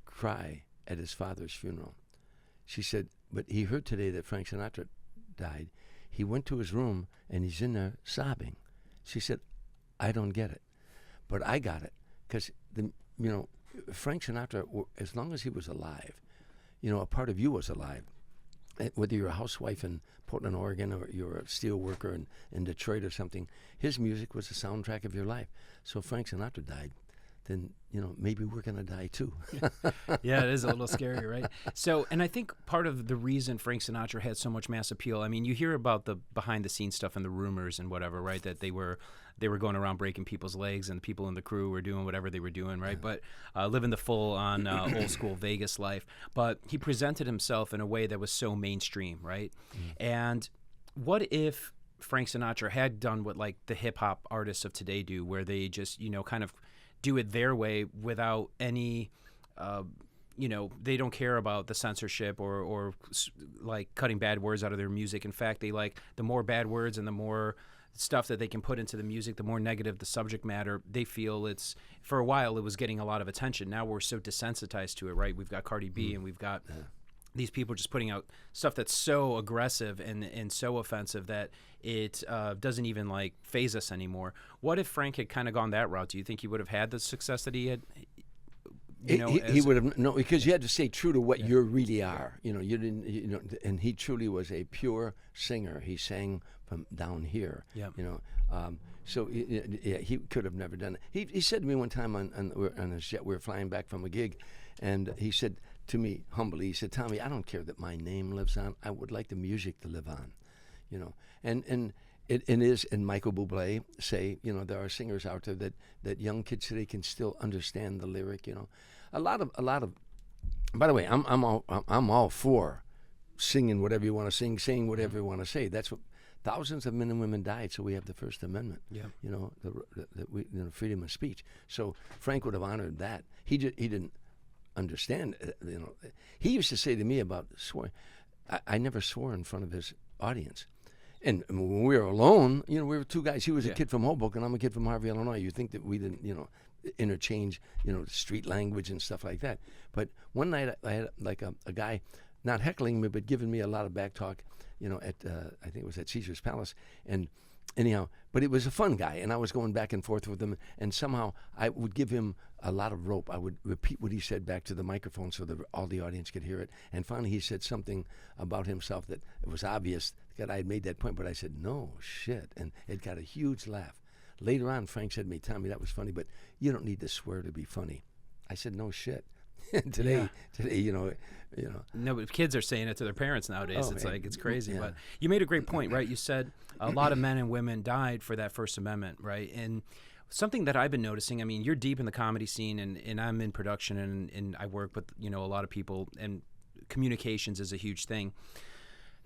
Speaker 2: cry at his father's funeral." She said, "But he heard today that Frank Sinatra died. He went to his room and he's in there sobbing." She said, "I don't get it, but I got it, because Frank Sinatra, as long as he was alive, a part of you was alive. Whether you're a housewife in Portland, Oregon, or you're a steel worker in Detroit or something, his music was the soundtrack of your life. So if Frank Sinatra died, then maybe we're going to die too."
Speaker 1: Yeah, it is a little scary, right? So, and I think part of the reason Frank Sinatra had so much mass appeal, I mean, you hear about the behind-the-scenes stuff and the rumors and whatever, right? That they were going around breaking people's legs, and people in the crew were doing whatever they were doing, right? But living the full-on old-school Vegas life. But he presented himself in a way that was so mainstream, right? And what if Frank Sinatra had done what like the hip-hop artists of today do, where they just kind of do it their way without any, they don't care about the censorship or like cutting bad words out of their music. In fact, they like the more bad words and the more stuff that they can put into the music, the more negative the subject matter. They feel it's, for a while, it was getting a lot of attention. Now we're so desensitized to it, right? We've got Cardi B and we've got these people just putting out stuff that's so aggressive and so offensive that it doesn't even like faze us anymore. What if Frank had kind of gone that route? Do you think he would have had the success that he had
Speaker 2: He would have no, because you had to stay true to what you really are. You know, you didn't. You know, and he truly was a pure singer. He sang from down here.
Speaker 1: Yeah.
Speaker 2: You know, so he could have never done it. He said to me one time on a jet, we were flying back from a gig, and he said to me humbly, he said, "Tommy, I don't care that my name lives on. I would like the music to live on." You know, and it is, and Michael Bublé say, you know, there are singers out there that young kids today can still understand the lyric. You know, a lot of. By the way, I'm all for singing whatever you want to sing, saying whatever you want to say. That's what thousands of men and women died, so we have the First Amendment. Yeah. You know, the freedom of speech. So Frank would have honored that. He didn't understand. You know, he used to say to me about swearing. I never swore in front of his audience. And when we were alone, you know, we were two guys. He was a kid from Hoboken. I'm a kid from Harvey, Illinois. You think that we didn't, you know, interchange, you know, street language and stuff like that. But one night I had like a guy not heckling me, but giving me a lot of back talk, you know, at I think it was at Caesar's Palace. And anyhow, but it was a fun guy, and I was going back and forth with him, and somehow I would give him a lot of rope. I would repeat what he said back to the microphone so that all the audience could hear it. And finally he said something about himself that it was obvious that I had made that point, but I said, "No shit," and it got a huge laugh. Later on, Frank said to me, "Tommy, that was funny, but you don't need to swear to be funny." I said, "No shit." today, you know.
Speaker 1: No, but kids are saying it to their parents nowadays.
Speaker 2: Oh,
Speaker 1: it's
Speaker 2: and-
Speaker 1: like, it's crazy.
Speaker 2: yeah.
Speaker 1: But you made a great point, right? You said a lot of men and women died for that First Amendment, right? And something that I've been noticing, I mean, you're deep in the comedy scene, and I'm in production, and I work with, you know, a lot of people, and communications is a huge thing.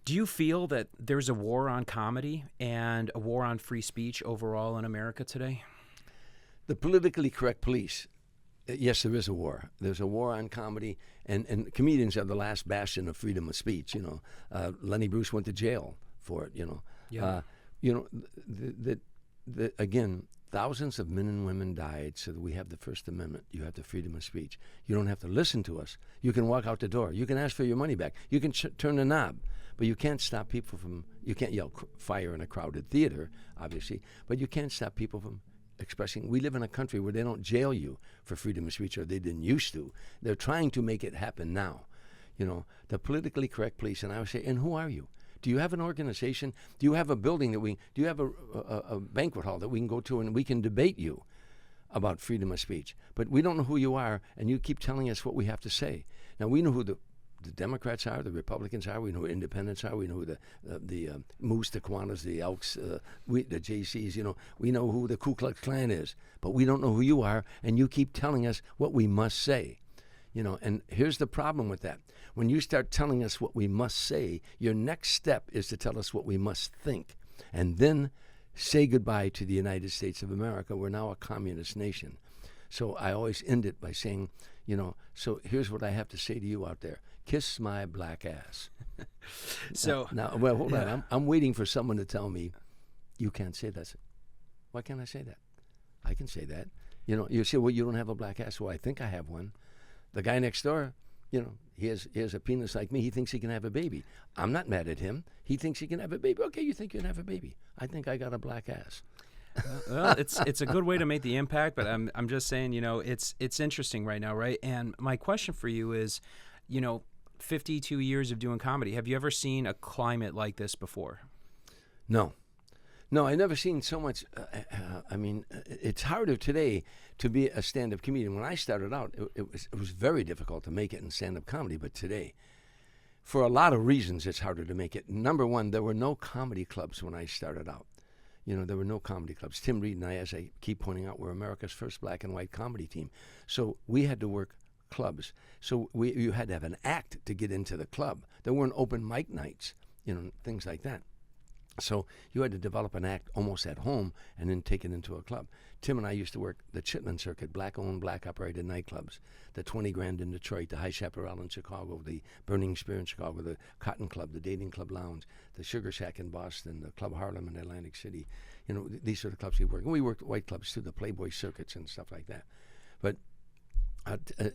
Speaker 1: Do you feel that there's a war on comedy and a war on free speech overall in America today?
Speaker 2: The politically correct police. Yes, there is a war. There's a war on comedy, and comedians are the last bastion of freedom of speech. You know, Lenny Bruce went to jail for it. You know, you know, again, thousands of men and women died so that we have the First Amendment. You have the freedom of speech. You don't have to listen to us. You can walk out the door. You can ask for your money back. You can turn the knob, but you can't stop people from. You can't yell fire in a crowded theater, obviously, but you can't stop people from expressing. We live in a country where they don't jail you for freedom of speech, or they didn't used to. They're trying to make it happen now. You know, the politically correct police. And I would say, and who are you? Do you have an organization? Do you have a building do you have a banquet hall that we can go to and we can debate you about freedom of speech? But we don't know who you are, and you keep telling us what we have to say. Now, we know who the Democrats are, the Republicans are, we know who independents are, we know who the Moose, the Kiwanis, the Elks, the JCs, you know, we know who the Ku Klux Klan is, but we don't know who you are, and you keep telling us what we must say. You know, and here's the problem with that. When you start telling us what we must say, your next step is to tell us what we must think, and then say goodbye to the United States of America. We're now a communist nation. So I always end it by saying, you know, so here's what I have to say to you out there. Kiss my black ass.
Speaker 1: So
Speaker 2: now, well, hold on. I'm waiting for someone to tell me, you can't say that. Why can't I say that? I can say that. You know, you say, well, you don't have a black ass. Well, I think I have one. The guy next door, you know, he has a penis like me. He thinks he can have a baby. I'm not mad at him. He thinks he can have a baby. Okay, you think you can have a baby. I think I got a black ass.
Speaker 1: Well, it's a good way to make the impact, but I'm just saying, you know, it's interesting right now, right? And my question for you is, you know, 52 years of doing comedy, have you ever seen a climate like this before?
Speaker 2: No, I never seen so much. I mean, it's harder today to be a stand-up comedian. When I started out, it was very difficult to make it in stand-up comedy. But today, for a lot of reasons, it's harder to make it. Number one, there were no comedy clubs when I started out. You know, there were no comedy clubs. Tim Reed and I, as I keep pointing out, were America's first black and white comedy team. So we had to work clubs. So you had to have an act to get into the club. There weren't open mic nights, you know, things like that. So you had to develop an act almost at home and then take it into a club. Tim and I used to work the Chitlin Circuit, black-owned, black-operated nightclubs, the 20 Grand in Detroit, the High Chaparral in Chicago, the Burning Spear in Chicago, the Cotton Club, the Dating Club Lounge, the Sugar Shack in Boston, the Club Harlem in Atlantic City. You know, these are the clubs we worked. And we worked white clubs too, the Playboy circuits and stuff like that. But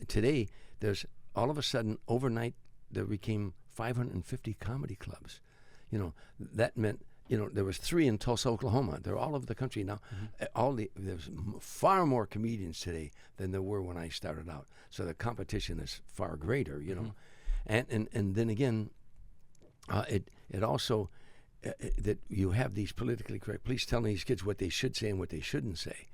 Speaker 2: today, there's all of a sudden, overnight, there became 550 comedy clubs. You know, that meant there was 3 in Tulsa, Oklahoma. They're all over the country now. There's far more comedians today than there were when I started out. So the competition is far greater, and then again, it also that you have these politically correct police telling these kids what they should say and what they shouldn't say.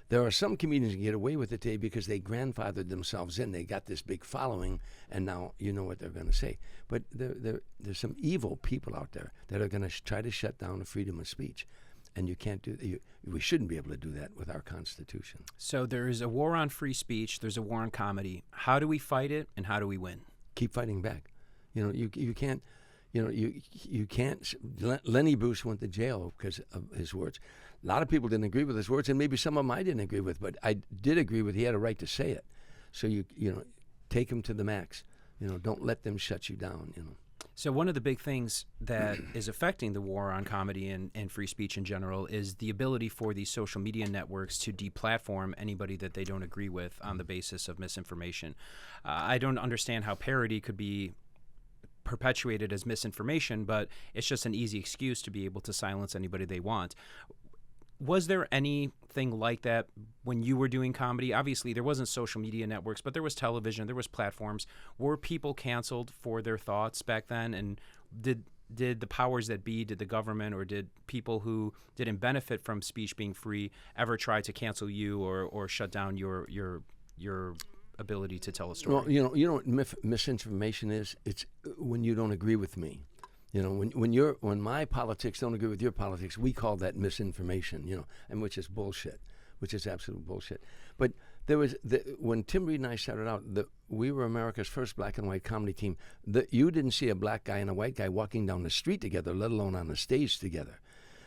Speaker 2: There are some comedians who get away with it today because they grandfathered themselves in. They got this big following, and now you know what they're going to say. But there's some evil people out there that are going to try to shut down the freedom of speech, and you can't do. We shouldn't be able to do that with our Constitution.
Speaker 1: So there is a war on free speech. There's a war on comedy. How do we fight it, and how do we win?
Speaker 2: Keep fighting back. You can't. You can't. Lenny Bruce went to jail because of his words. A lot of people didn't agree with his words, and maybe some of them I didn't agree with, but I did agree with he had a right to say it. So you take him to the max. Don't let them shut you down.
Speaker 1: So one of the big things that is affecting the war on comedy and free speech in general is the ability for these social media networks to deplatform anybody that they don't agree with on the basis of misinformation. I don't understand how parody could be perpetuated as misinformation, but it's just an easy excuse to be able to silence anybody they want. Was there anything like that when you were doing comedy? Obviously, there wasn't social media networks, but there was television, there was platforms. Were people canceled for their thoughts back then? And did the powers that be, did the government, or did people who didn't benefit from speech being free ever try to cancel you or shut down your ability to tell a story?
Speaker 2: Well, you know what misinformation is? It's when you don't agree with me. When my politics don't agree with your politics, we call that misinformation, and which is bullshit, which is absolute bullshit. But there was when Tim Reed and I started out, we were America's first black and white comedy team. You didn't see a black guy and a white guy walking down the street together, let alone on the stage together.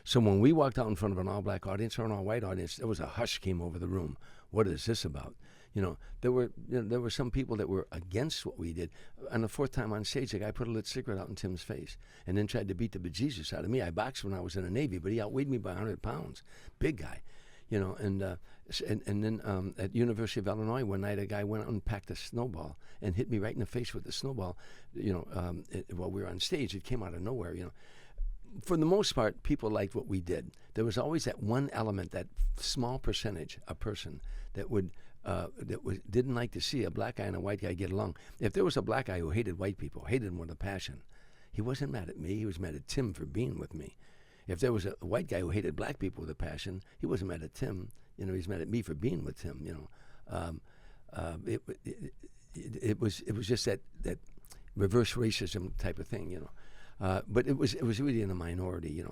Speaker 2: So when we walked out in front of an all-black audience or an all-white audience, there was a hush came over the room. What is this about? There were some people that were against what we did. On the 4th time on stage, a guy put a lit cigarette out in Tim's face and then tried to beat the bejesus out of me. I boxed when I was in the Navy, but he outweighed me by 100 pounds. Big guy, and then at University of Illinois one night, a guy went out and packed a snowball and hit me right in the face with the snowball, while we were on stage. It came out of nowhere, For the most part, people liked what we did. There was always that one element, that small percentage, a person that didn't like to see a black guy and a white guy get along. If there was a black guy who hated white people, hated them with a passion, he wasn't mad at me. He was mad at Tim for being with me. If there was a white guy who hated black people with a passion, he wasn't mad at Tim. He was mad at me for being with Tim. It was just that reverse racism type of thing. But it was really in the minority.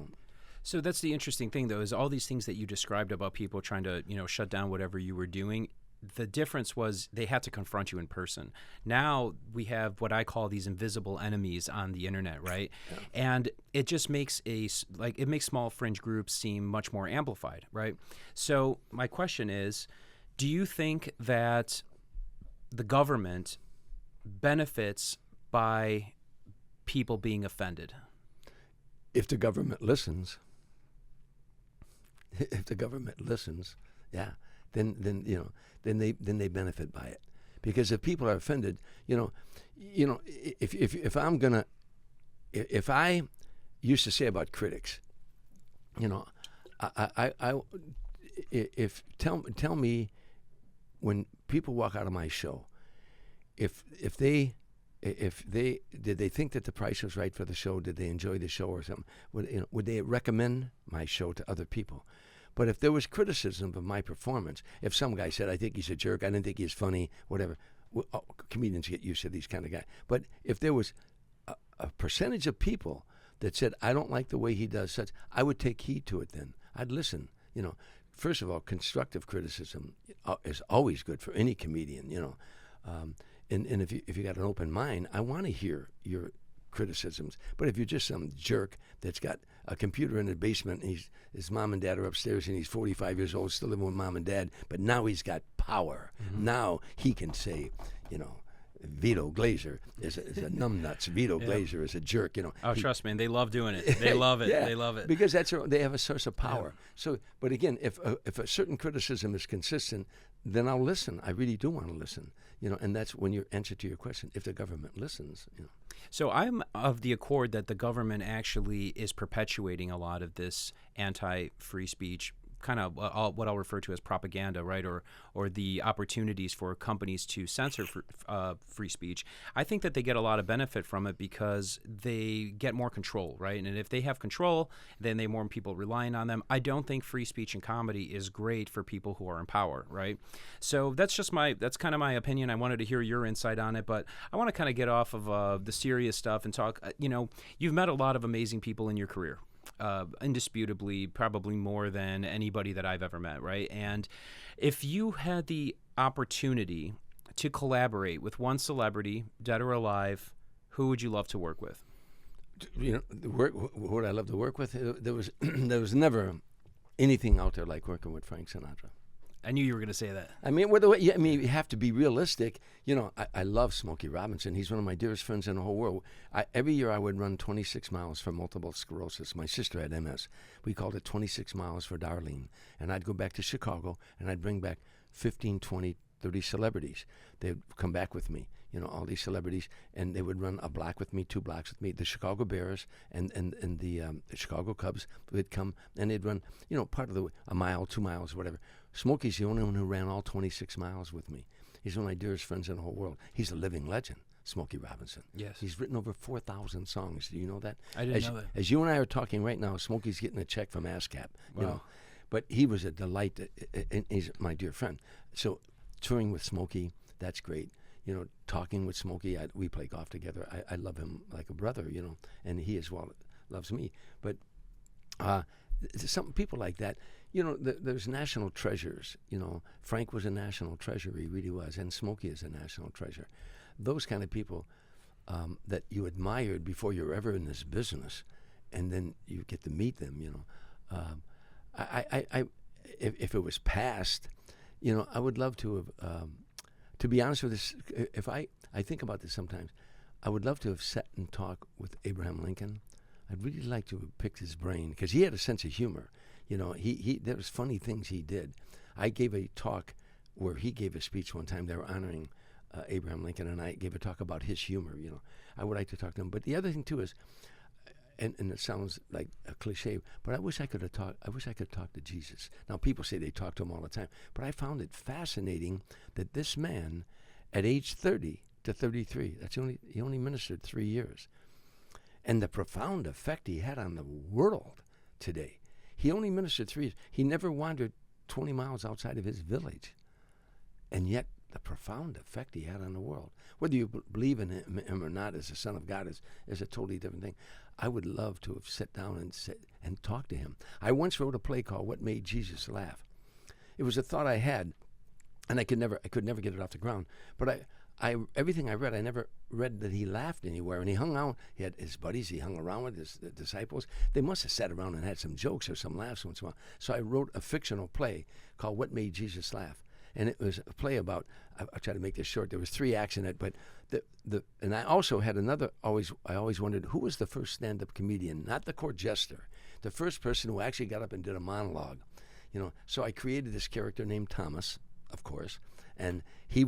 Speaker 1: So that's the interesting thing, though, is all these things that you described about people trying to, shut down whatever you were doing. The difference was they had to confront you in person. Now we have what I call these invisible enemies on the internet, right? Yeah. And it just makes small fringe groups seem much more amplified, right? So my question is, do you think that the government benefits by people being offended?
Speaker 2: If the government listens, yeah, then they benefit by it. Because if people are offended, if I used to say about critics, tell me when people walk out of my show, if they did they think that the price was right for the show? Did they enjoy the show or something? Would they recommend my show to other people? But if there was criticism of my performance, if some guy said, I think he's a jerk, I didn't think he's funny, whatever, comedians get used to these kind of guys. But if there was a percentage of people that said, I don't like the way he does such, I would take heed to it then. I'd listen. First of all, constructive criticism is always good for any comedian, And if you got an open mind, I want to hear your criticisms. But if you're just some jerk that's got a computer in the basement and his mom and dad are upstairs and he's 45 years old, still living with mom and dad, but now he's got power. Mm-hmm. Now he can say, Vito Glazer is a numbnuts. Vito Glazer is a jerk.
Speaker 1: Oh, trust me, and they love doing it. They love it.
Speaker 2: Yeah,
Speaker 1: they love it
Speaker 2: because they have a source of power. Yeah. So, but again, if a certain criticism is consistent, then I'll listen. I really do want to listen. And that's when your answer to your question, if the government listens.
Speaker 1: So I'm of the accord that the government actually is perpetuating a lot of this anti-free speech, kind of what I'll refer to as propaganda, right? Or the opportunities for companies to censor free speech. I think that they get a lot of benefit from it because they get more control, right? And if they have control, then they have more people relying on them. I don't think free speech in comedy is great for people who are in power, right? So that's kind of my opinion. I wanted to hear your insight on it, but I want to kind of get off of the serious stuff and talk. You've met a lot of amazing people in your career. Indisputably, probably more than anybody that I've ever met, right? And if you had the opportunity to collaborate with one celebrity, dead or alive, who would you love to work with?
Speaker 2: Who would I love to work with? There was there was never anything out there like working with Frank Sinatra.
Speaker 1: I knew you were going to say that.
Speaker 2: I mean, you have to be realistic. I love Smokey Robinson. He's one of my dearest friends in the whole world. Every year I would run 26 miles for multiple sclerosis. My sister had MS. We called it 26 miles for Darlene. And I'd go back to Chicago, and I'd bring back 15, 20, 30 celebrities. They'd come back with me, all these celebrities, and they would run a block with me, 2 blocks with me. The Chicago Bears and the Chicago Cubs would come, and they'd run, part of a mile, 2 miles, whatever. Smokey's the only one who ran all 26 miles with me. He's one of my dearest friends in the whole world. He's a living legend, Smokey Robinson.
Speaker 1: Yes.
Speaker 2: He's written over 4,000 songs. Do you know that?
Speaker 1: I didn't know that.
Speaker 2: As you and I are talking right now, Smokey's getting a check from ASCAP.
Speaker 1: Wow.
Speaker 2: But he was a delight, and he's my dear friend. So touring with Smokey, that's great. Talking with Smokey, we play golf together. I love him like a brother, and he as well loves me. But some people like that, there's national treasures. Frank was a national treasure, he really was, and Smokey is a national treasure. Those kind of people that you admired before you're ever in this business, and then you get to meet them. If it was past, I would love to have. To be honest with this, if I think about this sometimes, I would love to have sat and talked with Abraham Lincoln. I'd really like to have picked his brain because he had a sense of humor. There was funny things he did. I gave a talk where he gave a speech one time. They were honoring Abraham Lincoln, and I gave a talk about his humor. I would like to talk to him. But the other thing too is, and it sounds like a cliche, but I wish I could talk to Jesus. Now people say they talk to him all the time, but I found it fascinating that this man, at age 30 to 33, he only ministered 3 years. And the profound effect he had on the world today. He only ministered 3 years. He never wandered 20 miles outside of his village. And yet, the profound effect he had on the world. Whether you believe in him or not as the Son of God is a totally different thing. I would love to have sat down and talked to him. I once wrote a play called What Made Jesus Laugh. It was a thought I had, and I could never get it off the ground. But everything I read, I never read that he laughed anywhere. And he hung out. He had his buddies. He hung around with his disciples. They must have sat around and had some jokes or some laughs once in a while. So I wrote a fictional play called What Made Jesus Laugh. And it was a play about, I'll try to make this short, there was 3 acts in it, but and I also had another, I always wondered, who was the first stand-up comedian, not the court jester, the first person who actually got up and did a monologue. So I created this character named Thomas, of course, and he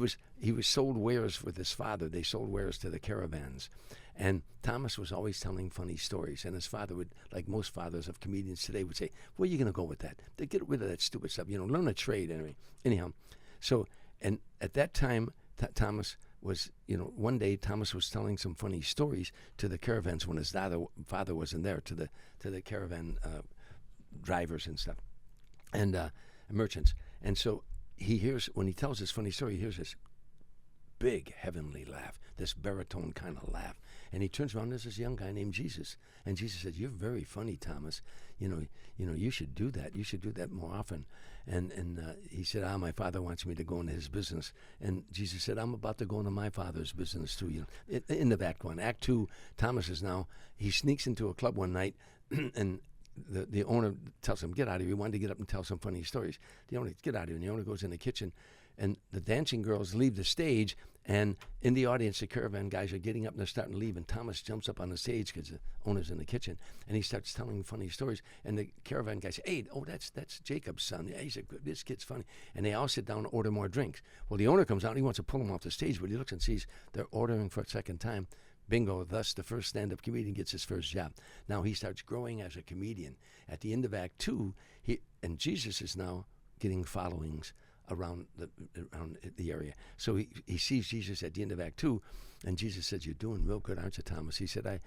Speaker 2: sold wares with his father. They sold wares to the caravans. And Thomas was always telling funny stories. And his father would, like most fathers of comedians today, would say, where are you going to go with that? Get rid of that stupid stuff. Learn a trade anyway. Anyhow, so, and at that time, Thomas was, one day Thomas was telling some funny stories to the caravans when his father wasn't there, to the caravan drivers and stuff, and merchants. And so when he tells this funny story, he hears this big heavenly laugh, this baritone kind of laugh. And he turns around, there's this young guy named Jesus. And Jesus said, you're very funny, Thomas. You should do that. You should do that more often. And he said, my father wants me to go into his business. And Jesus said, I'm about to go into my father's business too. In the Act 1. Act 2, Thomas is now, he sneaks into a club one night and the owner tells him, get out of here. He wanted to get up and tell some funny stories. The owner, get out of here. And the owner goes in the kitchen, and the dancing girls leave the stage, And in the audience, the Caravan guys are getting up and they're starting to leave. And Thomas jumps up on the stage because the owner's in the kitchen, and he starts telling funny stories. And the Caravan guys say, "Hey, that's Jacob's son. Yeah, this kid's funny." And they all sit down and order more drinks. Well, the owner comes out and he wants to pull them off the stage, but he looks and sees they're ordering for a second time. Bingo, thus the first stand-up comedian gets his first job. Now he starts growing as a comedian. At the end of Act 2, and Jesus is now getting followings around the area. So he sees Jesus at the end of Act 2, and Jesus says, "You're doing real good, aren't you, Thomas?" He said, I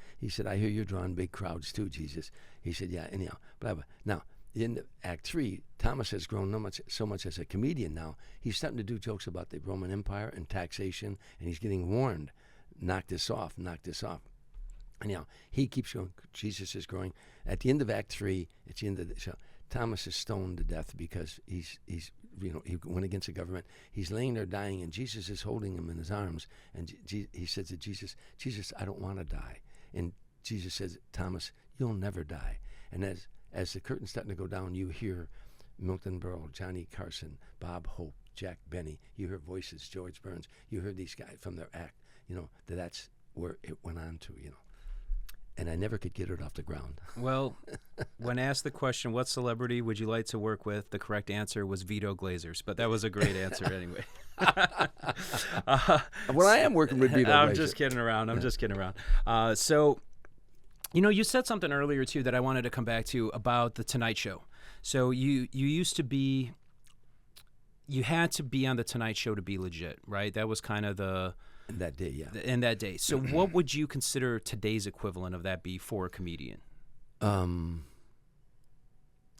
Speaker 2: hear you're drawing big crowds too, Jesus. He said, "Yeah, anyhow, blah, blah." Now, in Act 3, Thomas has grown so much as a comedian now. He's starting to do jokes about the Roman Empire and taxation, and he's getting warned, knock this off. Anyhow, he keeps going. Jesus is growing. At the end of Act 3, it's the end of the show. Thomas is stoned to death because he went against the government. He's laying there dying, and Jesus is holding him in his arms. And he says to Jesus, "I don't want to die." And Jesus says, "Thomas, you'll never die." And as the curtain's starting to go down, you hear Milton Berle, Johnny Carson, Bob Hope, Jack Benny. You hear voices, George Burns. You hear these guys from their act. That's where it went on to. And I never could get it off the ground.
Speaker 1: Well, when asked the question, what celebrity would you like to work with, the correct answer was Vito Glazers, but that was a great answer anyway.
Speaker 2: Well, I am working with Vito Glazers.
Speaker 1: I'm just kidding around. So, you said something earlier, too, that I wanted to come back to about The Tonight Show. So you had to be on The Tonight Show to be legit, right? That was kind of
Speaker 2: in that day, yeah.
Speaker 1: In that day. So what would you consider today's equivalent of that be for a comedian?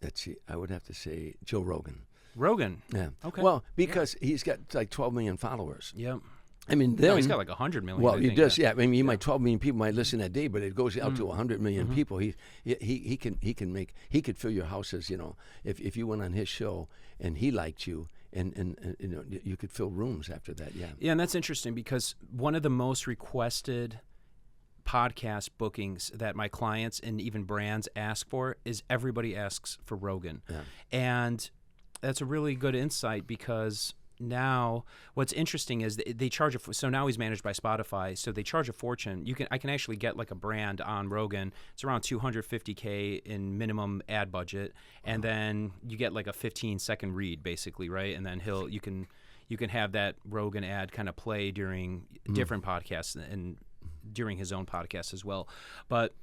Speaker 2: Let's see. I would have to say Joe Rogan.
Speaker 1: Rogan?
Speaker 2: Yeah.
Speaker 1: Okay.
Speaker 2: Well, because he's got like 12 million followers.
Speaker 1: Yep.
Speaker 2: I mean, then,
Speaker 1: he's got like 100 million.
Speaker 2: Well, he does, yeah. I mean, 12 million people might listen that day, but it goes out to 100 million people. He could fill your houses. If you went on his show and he liked you, and you could fill rooms after that. Yeah.
Speaker 1: Yeah, and that's interesting because one of the most requested podcast bookings that my clients and even brands ask for is everybody asks for Rogan, and that's a really good insight because. Now, what's interesting is they charge so now he's managed by Spotify, so they charge a fortune. I can actually get like a brand on Rogan. It's around $250K in minimum ad budget, and then you get like a 15-second read, basically, right? And then you can have that Rogan ad kind of play during different podcasts and during his own podcast as well. But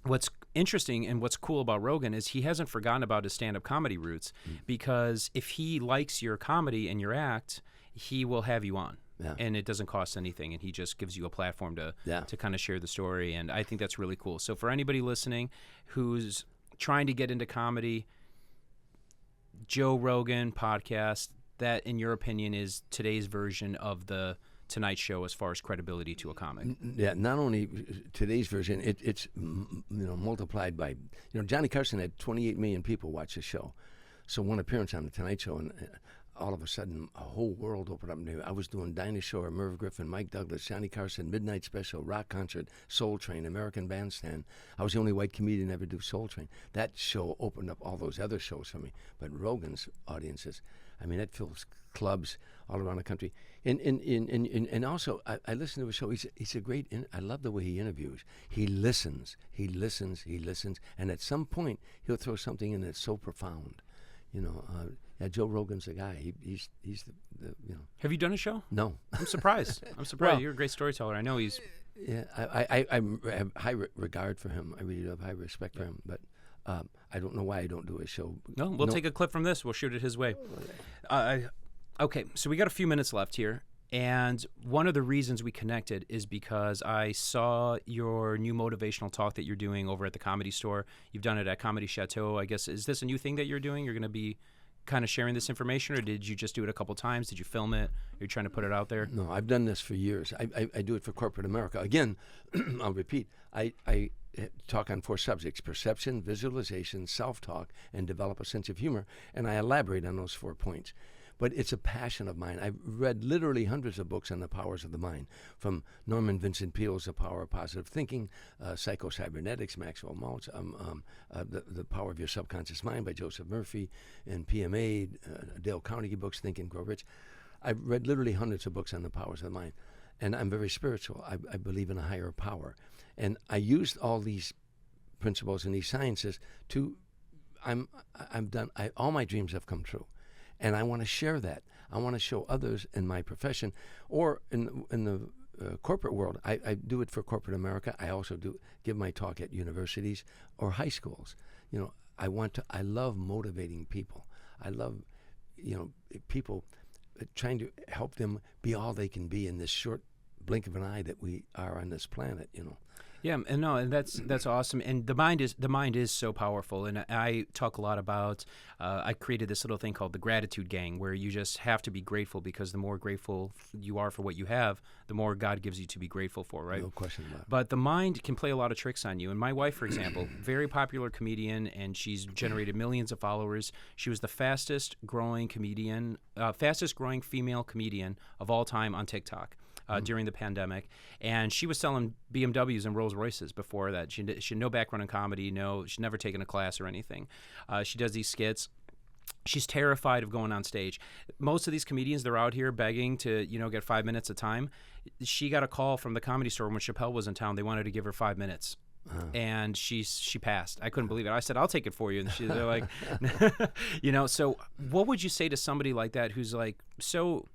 Speaker 1: what's interesting and what's cool about Rogan is he hasn't forgotten about his stand-up comedy roots because if he likes your comedy and your act, he will have you on. Yeah. And it doesn't cost anything, and he just gives you a platform to kind of share the story, and I think that's really cool. So for anybody listening who's trying to get into comedy, Joe Rogan podcast, that, in your opinion, is today's version of the Tonight Show as far as credibility to a comic.
Speaker 2: Yeah, not only today's version, it's multiplied by, Johnny Carson had 28 million people watch his show. So one appearance on the Tonight Show, and all of a sudden a whole world opened up. I was doing Dinah Shore, Merv Griffin, Mike Douglas, Johnny Carson, Midnight Special, Rock Concert, Soul Train, American Bandstand. I was the only white comedian to ever do Soul Train. That show opened up all those other shows for me. But Rogan's audiences, that fills clubs all around the country. And also, I listen to his show. He's a great. I love the way he interviews. He listens, and at some point he'll throw something in that's so profound. Joe Rogan's the guy. He's the.
Speaker 1: Have you done a show?
Speaker 2: No.
Speaker 1: I'm surprised. Well, you're a great storyteller. I know he's.
Speaker 2: Yeah, I have high regard for him. I really have high respect for him, but. I don't know why I don't do a show.
Speaker 1: No, we'll take a clip from this. We'll shoot it his way. Okay, so we got a few minutes left here, and one of the reasons we connected is because I saw your new motivational talk that you're doing over at the Comedy Store. You've done it at Comedy Chateau. I guess, is this a new thing that you're doing? You're going to be kind of sharing this information, or did you just do it a couple times? Did you film it? You're trying to put it out there?
Speaker 2: No, I've done this for years. I do it for corporate America. Again, I'll repeat. I talk on 4 subjects: perception, visualization, self-talk, and develop a sense of humor. And I elaborate on those 4 points. But it's a passion of mine. I've read literally hundreds of books on the powers of the mind, from Norman Vincent Peale's The Power of Positive Thinking, Psycho-Cybernetics, Maxwell Maltz, the Power of Your Subconscious Mind by Joseph Murphy, and PMA, Dale Carnegie books, Think and Grow Rich. I've read literally hundreds of books on the powers of the mind, and I'm very spiritual. I believe in a higher power, and I used all these principles and these sciences to. All my dreams have come true, and I want to share that. I want to show others in my profession, or in the corporate world. I do it for corporate America. I also give my talk at universities or high schools. I love motivating people. I love, people trying to help them be all they can be in this short blink of an eye that we are on this planet.
Speaker 1: Yeah, and that's awesome. And the mind is so powerful. And I talk a lot about. I created this little thing called the gratitude gang, where you just have to be grateful, because the more grateful you are for what you have, the more God gives you to be grateful for, right?
Speaker 2: No question about it.
Speaker 1: But the mind can play a lot of tricks on you. And my wife, for example, very popular comedian, and she's generated millions of followers. She was the fastest growing female comedian of all time on TikTok. During the pandemic, and she was selling BMWs and Rolls Royces before that. She had no background in comedy. She'd never taken a class or anything. She does these skits. She's terrified of going on stage. Most of these comedians, they're out here begging to, get 5 minutes of time. She got a call from the Comedy Store when Chappelle was in town. They wanted to give her 5 minutes. And she passed. I couldn't believe it. I said, "I'll take it for you." And they're like, So what would you say to somebody like that who's like so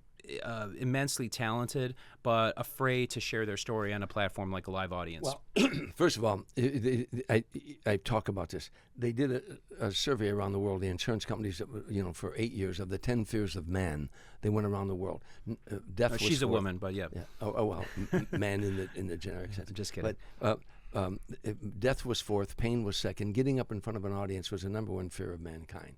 Speaker 1: immensely talented, but afraid to share their story on a platform like a live audience?
Speaker 2: Well, first of all, I talk about this. They did a survey around the world, the insurance companies, for 8 years, of the 10 fears of man. They went around the world. Death was
Speaker 1: she's
Speaker 2: fourth.
Speaker 1: a woman, but yeah.
Speaker 2: Oh well, man in the generic sense.
Speaker 1: Just kidding.
Speaker 2: But death was fourth, pain was second. Getting up in front of an audience was the number one fear of mankind.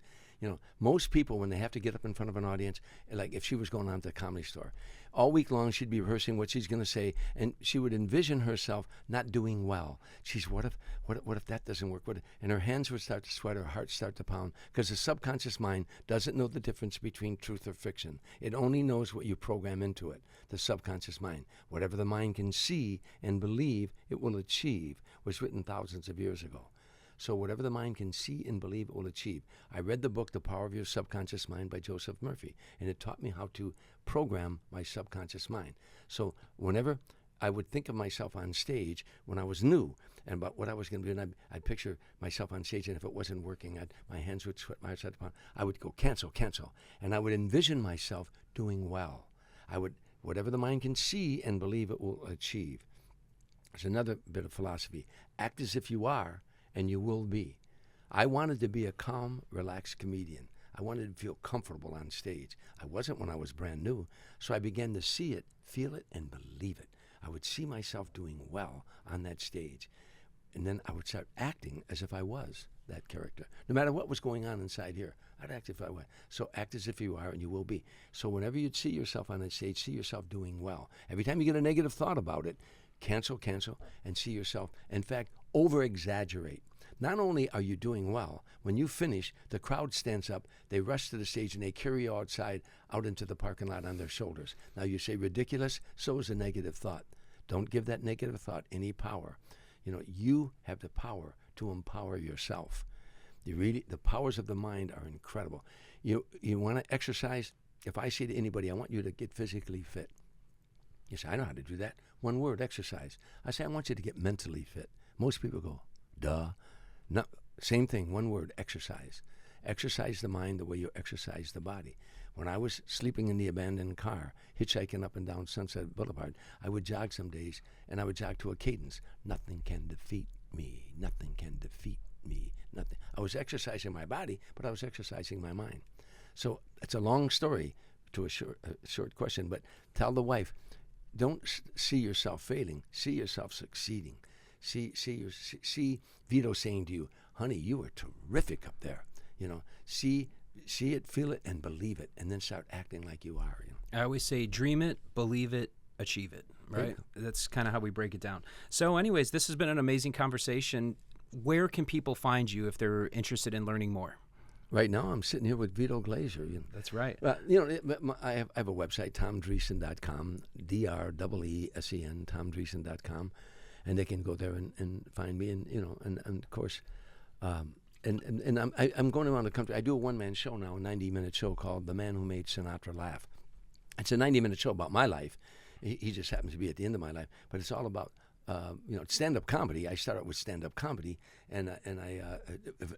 Speaker 2: Most people, when they have to get up in front of an audience, like if she was going on to the Comedy Store, all week long she'd be rehearsing what she's going to say, and she would envision herself not doing well. What if that doesn't work? And her hands would start to sweat, her heart start to pound, because the subconscious mind doesn't know the difference between truth or fiction. It only knows what you program into it, the subconscious mind. Whatever the mind can see and believe, it will achieve, was written thousands of years ago. So whatever the mind can see and believe, it will achieve. I read the book, The Power of Your Subconscious Mind by Joseph Murphy, and it taught me how to program my subconscious mind. So whenever I would think of myself on stage when I was new and about what I was going to do, and I'd picture myself on stage, and if it wasn't working, my hands would sweat, my heart would pound. I would go, cancel, and I would envision myself doing well. Whatever the mind can see and believe, it will achieve. There's another bit of philosophy. Act as if you are, and you will be. I wanted to be a calm, relaxed comedian. I wanted to feel comfortable on stage. I wasn't when I was brand new, so I began to see it, feel it, and believe it. I would see myself doing well on that stage, and then I would start acting as if I was that character. No matter what was going on inside here, I'd act if I were. So act as if you are, and you will be. So whenever you'd see yourself on that stage, see yourself doing well. Every time you get a negative thought about it, cancel, and see yourself. In fact, over-exaggerate. Not only are you doing well, when you finish, the crowd stands up, they rush to the stage, and they carry you outside, out into the parking lot on their shoulders. Now you say ridiculous, so is a negative thought. Don't give that negative thought any power. You have the power to empower yourself. The powers of the mind are incredible. You want to exercise? If I say to anybody, I want you to get physically fit. You say, I know how to do that. One word, exercise. I say, I want you to get mentally fit. Most people go, duh. No, same thing, one word, exercise. Exercise the mind the way you exercise the body. When I was sleeping in the abandoned car, hitchhiking up and down Sunset Boulevard, I would jog some days, and I would jog to a cadence. Nothing can defeat me. Nothing can defeat me. Nothing. I was exercising my body, but I was exercising my mind. So it's a long story to a short question, but tell the wife, don't see yourself failing. See yourself succeeding. See Vito saying to you, honey, you were terrific up there. See it, feel it, and believe it, and then start acting like you are.
Speaker 1: I always say, dream it, believe it, achieve it, right? That's kind of how we break it down. So anyways, this has been an amazing conversation. Where can people find you if they're interested in learning more?
Speaker 2: Right now, I'm sitting here with Vito Glazer.
Speaker 1: That's right.
Speaker 2: I have a website, tomdreesen.com, DREESEN, tomdreesen.com. And they can go there and find me, and of course, I'm going around the country. I do a one-man show now, a 90-minute show called The Man Who Made Sinatra Laugh. It's a 90-minute show about my life. He just happens to be at the end of my life, but it's all about stand-up comedy. I started with stand-up comedy, and I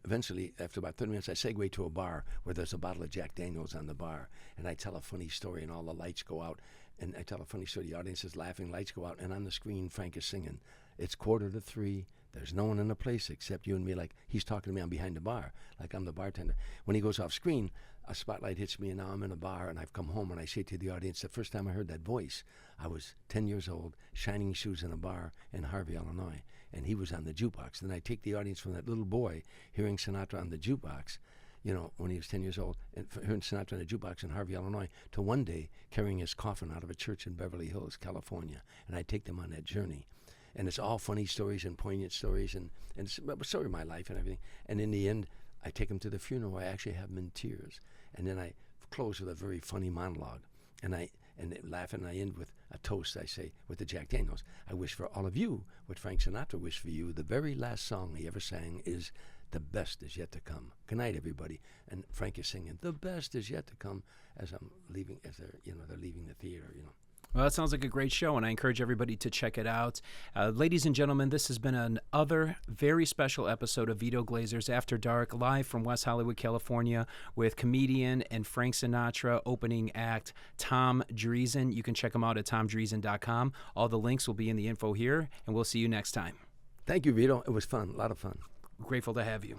Speaker 2: eventually, after about 30 minutes, I segue to a bar where there's a bottle of Jack Daniels on the bar, and I tell a funny story, and all the lights go out, and I tell a funny story. The audience is laughing, lights go out, and on the screen, Frank is singing. It's 2:45. There's no one in the place except you and me. Like he's talking to me. I'm behind the bar, like I'm the bartender. When he goes off screen, a spotlight hits me, and now I'm in a bar, and I've come home, and I say to the audience, the first time I heard that voice, I was 10 years old, shining shoes in a bar in Harvey, Illinois, and he was on the jukebox. Then I take the audience from that little boy hearing Sinatra on the jukebox, when he was 10 years old, and hearing Sinatra on the jukebox in Harvey, Illinois, to one day carrying his coffin out of a church in Beverly Hills, California, and I take them on that journey. And it's all funny stories and poignant stories, and it's a story of my life and everything. And in the end, I take them to the funeral. I actually have them in tears. And then I close with a very funny monologue. And they laugh, and I end with a toast, I say, with the Jack Daniels. I wish for all of you what Frank Sinatra wished for you. The very last song he ever sang is "The Best Is Yet to Come." Good night, everybody. And Frank is singing "The Best Is Yet to Come" as I'm leaving, as they're leaving the theater,
Speaker 1: Well, that sounds like a great show, and I encourage everybody to check it out. Ladies and gentlemen, this has been another very special episode of Vito Glazers After Dark, live from West Hollywood, California, with comedian and Frank Sinatra opening act Tom Dreesen. You can check him out at tomdreesen.com. All the links will be in the info here, and we'll see you next time.
Speaker 2: Thank you, Vito. It was fun, a lot of fun.
Speaker 1: Grateful to have you.